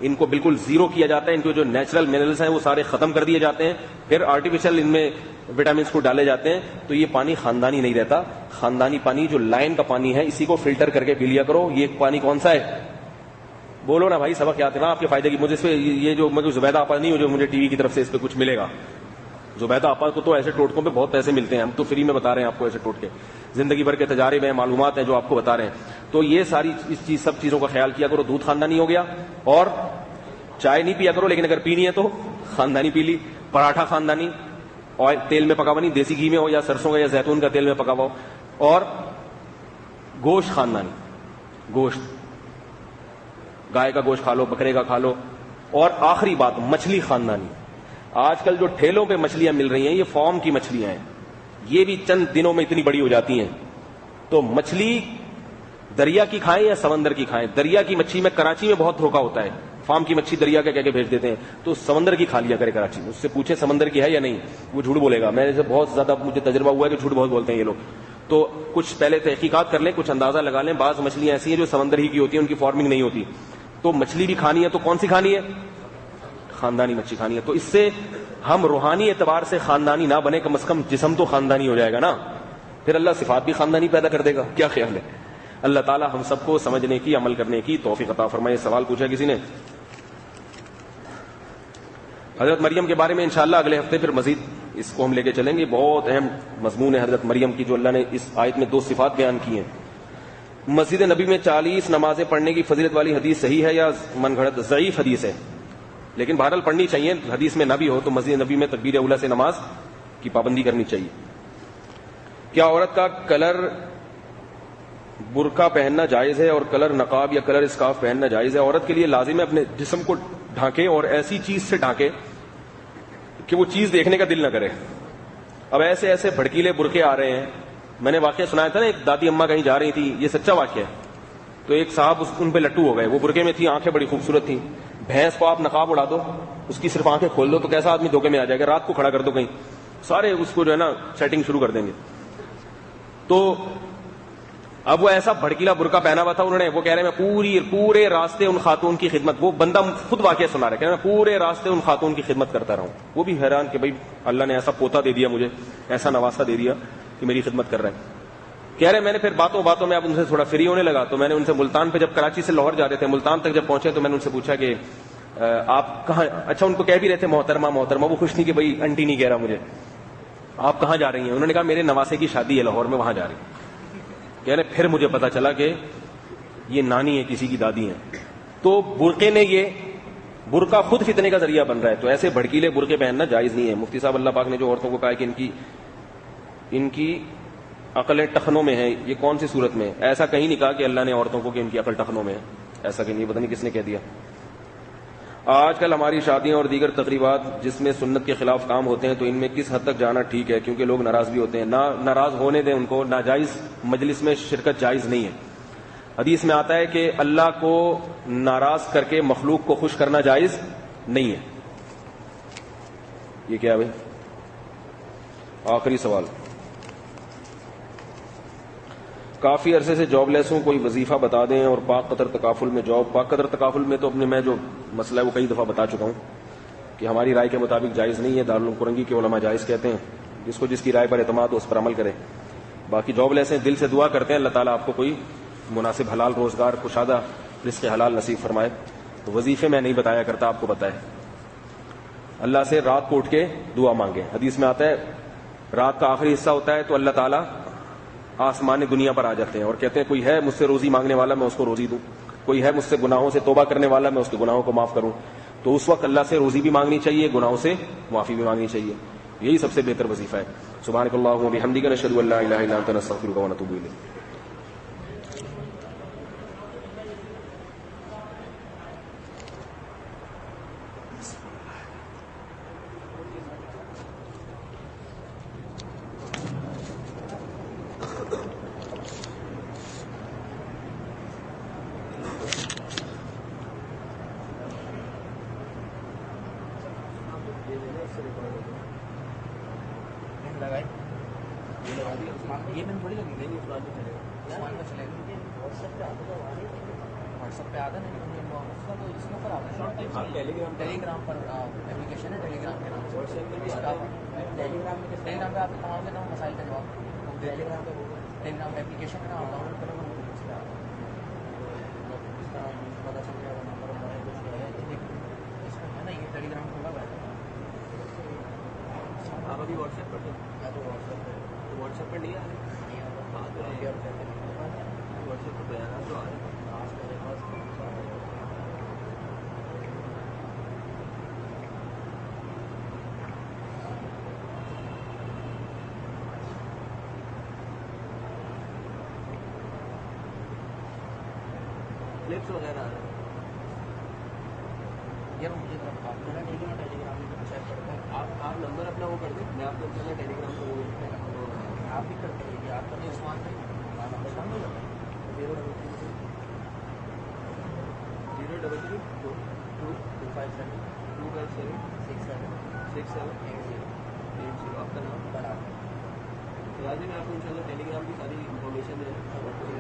ان کو بالکل زیرو کیا جاتا ہے. ان کے جو نیچرل منرلز ہیں وہ سارے ختم کر دیے جاتے ہیں, پھر آرٹیفیشل ان میں وٹامنس کو ڈالے جاتے ہیں. تو یہ پانی خاندانی نہیں رہتا. خاندانی پانی جو لائن کا پانی ہے اسی کو فلٹر کر کے پی لیا کرو. یہ پانی کون سا ہے؟ بولو نا بھائی, سبق یاد ہے نا آپ کے فائدے کی. مجھے اس پہ یہ جو میں زبیدہ آپا نہیں ہو جو مجھے ٹی وی کی طرف سے اس پہ کچھ ملے گا. زبیدہ آپا کو تو ایسے ٹوٹکوں پہ بہت پیسے ملتے ہیں, ہم تو فری میں بتا رہے ہیں آپ کو ایسے ٹوٹکے, زندگی بھر کے تجارب ہیں, معلومات ہیں جو آپ کو بتا رہے ہیں. تو یہ ساری سب چیزوں کا خیال کیا کرو. دودھ خاندانی ہو گیا, اور چائے نہیں پیا کرو, لیکن اگر پینی ہے تو خاندانی پی لی. پراٹھا خاندانی, اور تیل میں پکا ہوا نہیں, دیسی گھی میں ہو یا سرسوں کا یا زیتون کا تیل میں پکا ہوا ہو. اور گوشت خاندانی, گوشت گائے کا گوشت کھا لو, بکرے کا کھا لو. اور آخری بات مچھلی خاندانی. آج کل جو ٹھیلوں پہ مچھلیاں مل رہی ہیں یہ فارم کی مچھلیاں ہیں, یہ بھی چند دنوں میں اتنی بڑی ہو جاتی ہیں. تو مچھلی دریا کی کھائیں یا سمندر کی کھائیں. دریا کی مچھلی میں کراچی میں بہت دھوکہ ہوتا ہے, فارم کی مچھلی دریا کے کہہ کے بھیج دیتے ہیں. تو سمندر کی کھا لیا کرے کراچی میں, اس سے پوچھے سمندر کی ہے یا نہیں, وہ جھوٹ بولے گا. میں نے بہت زیادہ مجھے تجربہ ہوا ہے کہ جھوٹ بہت بولتے ہیں یہ لوگ. تو کچھ پہلے تحقیقات کر لیں, کچھ اندازہ لگا لیں. بعض مچھلیاں ایسی ہیں جو سمندر ہی کی ہوتی ہیں, ان کی فارمنگ نہیں ہوتی. تو مچھلی بھی کھانی ہے تو کون سی کھانی ہے؟ خاندانی مچھلی کھانی ہے. تو اس سے ہم روحانی اعتبار سے خاندانی نہ بنے, کم از کم جسم تو خاندانی ہو جائے گا نا. پھر اللہ صفات بھی خاندانی پیدا کر دے گا. کیا خیال ہے؟ اللہ تعالی ہم سب کو سمجھنے کی, عمل کرنے کی توفیق عطا فرمائے. سوال پوچھا کسی نے حضرت مریم کے بارے میں, انشاءاللہ اگلے ہفتے پھر مزید اس کو ہم لے کے چلیں گے. بہت اہم مضمون ہے حضرت مریم کی, جو اللہ نے اس آیت میں 2 صفات بیان کی ہیں. مسجد نبی میں 40 نمازیں پڑھنے کی فضیلت والی حدیث صحیح ہے یا من گھڑت ضعیف حدیث ہے؟ لیکن بہرحال پڑھنی چاہیے, حدیث میں نہ بھی ہو تو مسجد نبی میں تکبیر اولیٰ سے نماز
کی پابندی کرنی چاہیے. کیا عورت کا کلر برقع پہننا جائز ہے اور کلر نقاب یا کلر اسکارف پہننا جائز ہے؟ عورت کے لیے لازم ہے اپنے جسم کو ڈھانکے اور ایسی چیز سے ڈھانکے کہ وہ چیز دیکھنے کا دل نہ کرے. اب ایسے ایسے بھڑکیلے برقعے آ رہے ہیں. میں نے واقعہ سنایا تھا نا, ایک دادی اماں کہیں جا رہی تھی, یہ سچا واقعہ ہے. تو ایک صاحب ان پہ لٹو ہو گئے. وہ برقعے میں تھی, آنکھیں بڑی خوبصورت تھیں. بھینس کو آپ نقاب اڑا دو, اس کی صرف آنکھیں کھول دو تو کیسا آدمی دھوکے میں آ جائے گا. رات کو کھڑا کر دو کہیں, سارے اس کو جو ہے نا سیٹنگ شروع کر دیں گے. تو اب وہ ایسا بھڑکیلا برقع پہنا ہوا تھا انہوں نے. وہ کہہ رہے میں پورے راستے ان خاتون کی خدمت, وہ بندہ خود واقعہ سنا رہا ہے, کہہ رہے میں پورے راستے ان خاتون کی خدمت کرتا رہا ہوں. وہ بھی حیران کہ بھائی اللہ نے ایسا پوتا دے دیا مجھے, ایسا نواسا دے دیا کہ میری خدمت کر رہے ہیں. کہہ رہے میں نے پھر باتوں میں اب ان سے تھوڑا فری ہونے لگا, تو میں نے ان سے ملتان پہ, جب کراچی سے لاہور جا رہے تھے, ملتان تک جب پہنچے تو میں نے ان سے پوچھا کہ آپ کہاں, اچھا ان کو کہہ بھی رہے تھے محترمہ, وہ خوش تھی کہ بھائی انٹی نہیں کہہ رہا مجھے, آپ کہاں جا رہی ہیں؟ انہوں نے کہا میرے نواسے کی شادی ہے لاہور میں, وہاں جا رہی ہیں. کہہ رہے پھر مجھے پتا چلا کہ یہ نانی ہے, کسی کی دادی ہیں. تو برقعے نے, یہ برقع خود فتنے کا ذریعہ بن رہا ہے. تو ایسے بھڑکیلے برقعے پہننا جائز نہیں ہے. مفتی صاحب اللہ پاک نے جو عورتوں کو کہا ہے کہ ان کی عقلیں ٹخنوں میں ہیں, یہ کون سی صورت میں ہے؟ ایسا کہیں نہیں کہا کہ اللہ نے عورتوں کو کہ ان کی عقل ٹخنوں میں ہے, ایسا کہ نہیں, پتہ نہیں کس نے کہہ دیا. آج کل ہماری شادیاں اور دیگر تقریبات جس میں سنت کے خلاف کام ہوتے ہیں, تو ان میں کس حد تک جانا ٹھیک ہے؟ کیونکہ لوگ ناراض بھی ہوتے ہیں. ناراض ہونے دیں ان کو, ناجائز مجلس میں شرکت جائز نہیں ہے. حدیث میں آتا ہے کہ اللہ کو ناراض کر کے مخلوق کو خوش کرنا جائز نہیں ہے. یہ کیا ہے بھائی؟ آخری سوال. کافی عرصے سے جاب لیس ہوں, کوئی وظیفہ بتا دیں. اور پاک قطر تکافل میں جاب, پاک قطر تکافل میں تو اپنے میں جو مسئلہ ہے وہ کئی دفعہ بتا چکا ہوں کہ ہماری رائے کے مطابق جائز نہیں ہے. دارالعلوم کرنگی کے علماء جائز کہتے ہیں. جس کو جس کی رائے پر اعتماد ہو اس پر عمل کرے. باقی جاب لیس ہیں, دل سے دعا کرتے ہیں اللہ تعالیٰ آپ کو کوئی مناسب حلال روزگار, کشادہ رزق حلال نصیب فرمائے. تو وظیفے میں نہیں بتایا کرتا, آپ کو پتہ ہے. اللہ سے رات کو اٹھ کے دعا مانگے. حدیث میں آتا ہے رات کا آخری حصہ ہوتا ہے تو اللہ تعالیٰ آسمان دنیا پر آ جاتے ہیں اور کہتے ہیں کوئی ہے مجھ سے روزی مانگنے والا, میں اس کو روزی دوں. کوئی ہے مجھ سے گناہوں سے توبہ کرنے والا, میں اس کے گناہوں کو معاف کروں. تو اس وقت اللہ سے روزی بھی مانگنی چاہیے, گناہوں سے معافی بھی مانگنی چاہیے. یہی سب سے بہتر وظیفہ ہے. سبحانک اللہم و بحمدک, نشہد ان لا الہ الا انت, نستغفرک و نتوب الیک.
یہ میں تھوڑی لگی نہیں, چلے گا واٹس ایپ پہ آتا ہے تو اس کے اوپر آتا ہے. ٹیلی گرام پر اپلیکیشن ہے, ٹیلی گرام کے نام سے. ٹیلی گرام پہ آپ تمام کے تمام مسائل کا جواب ٹیلی گرام اپلیکیشن کا نام ڈاؤن لوڈ کرو, پتا چل جائے گا نمبر اس میں ہے نا. یہ ٹیلی گرام کھولا ہوا ہے. آپ ابھی واٹس ایپ پر واٹس ایپ پر نہیں آ رہے, واٹس ایپ پہ آنا تو آ رہے. کلپس وغیرہ آ رہے ہیں یار. مجھے آپ ٹیلی گرام میں چیک کرتا ہے. آپ نمبر اپنا وہ کر دیں, میں آپ کو ٹیلی گرام کو آپ بھی کرتے رہیے. آپ کا نہیں سوال نہیں, نمبر سامنے لگا 02257 آپ کا نام بنا راجی. میں آپ کو ان شاء اللہ ٹیلی گرام کی ساری انفارمیشن دے سامنے گھر میں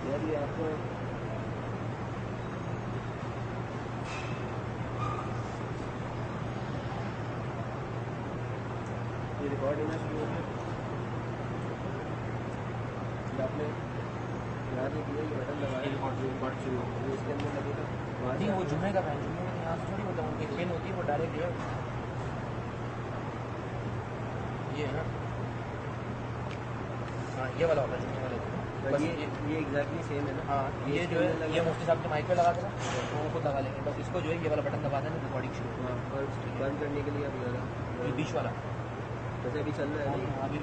یار. یہ آپ کو یہ ریکارڈ ہونا شروع ہو گیا. آپ نے یاد ہے کہ یہ بٹن لگایا, ریکارڈ شروع ہو گیا. اس کے اندر لگے گا نہیں, وہ جمعے کا پین, جمعے میں یہاں سے تھوڑی ہوتا ہے, ایک پین ہوتی ہے وہ ڈائریکٹ یہ ہے نا. ہاں یہ والا ہوتا ہے جمعے والے. بس یہ ایگزیکٹلی سیم ہے نا. ہاں یہ جو ہے یہ مفتی صاحب کے مائک پہ لگا دینا وہ خود لگا لیں گے. بس اس کو جو ہے یہ والا بٹن دبا دینا ریکارڈنگ شروع.
بند کرنے کے لیے ابھی
بیچ والا
جیسے ابھی چل رہا ہے
ابھی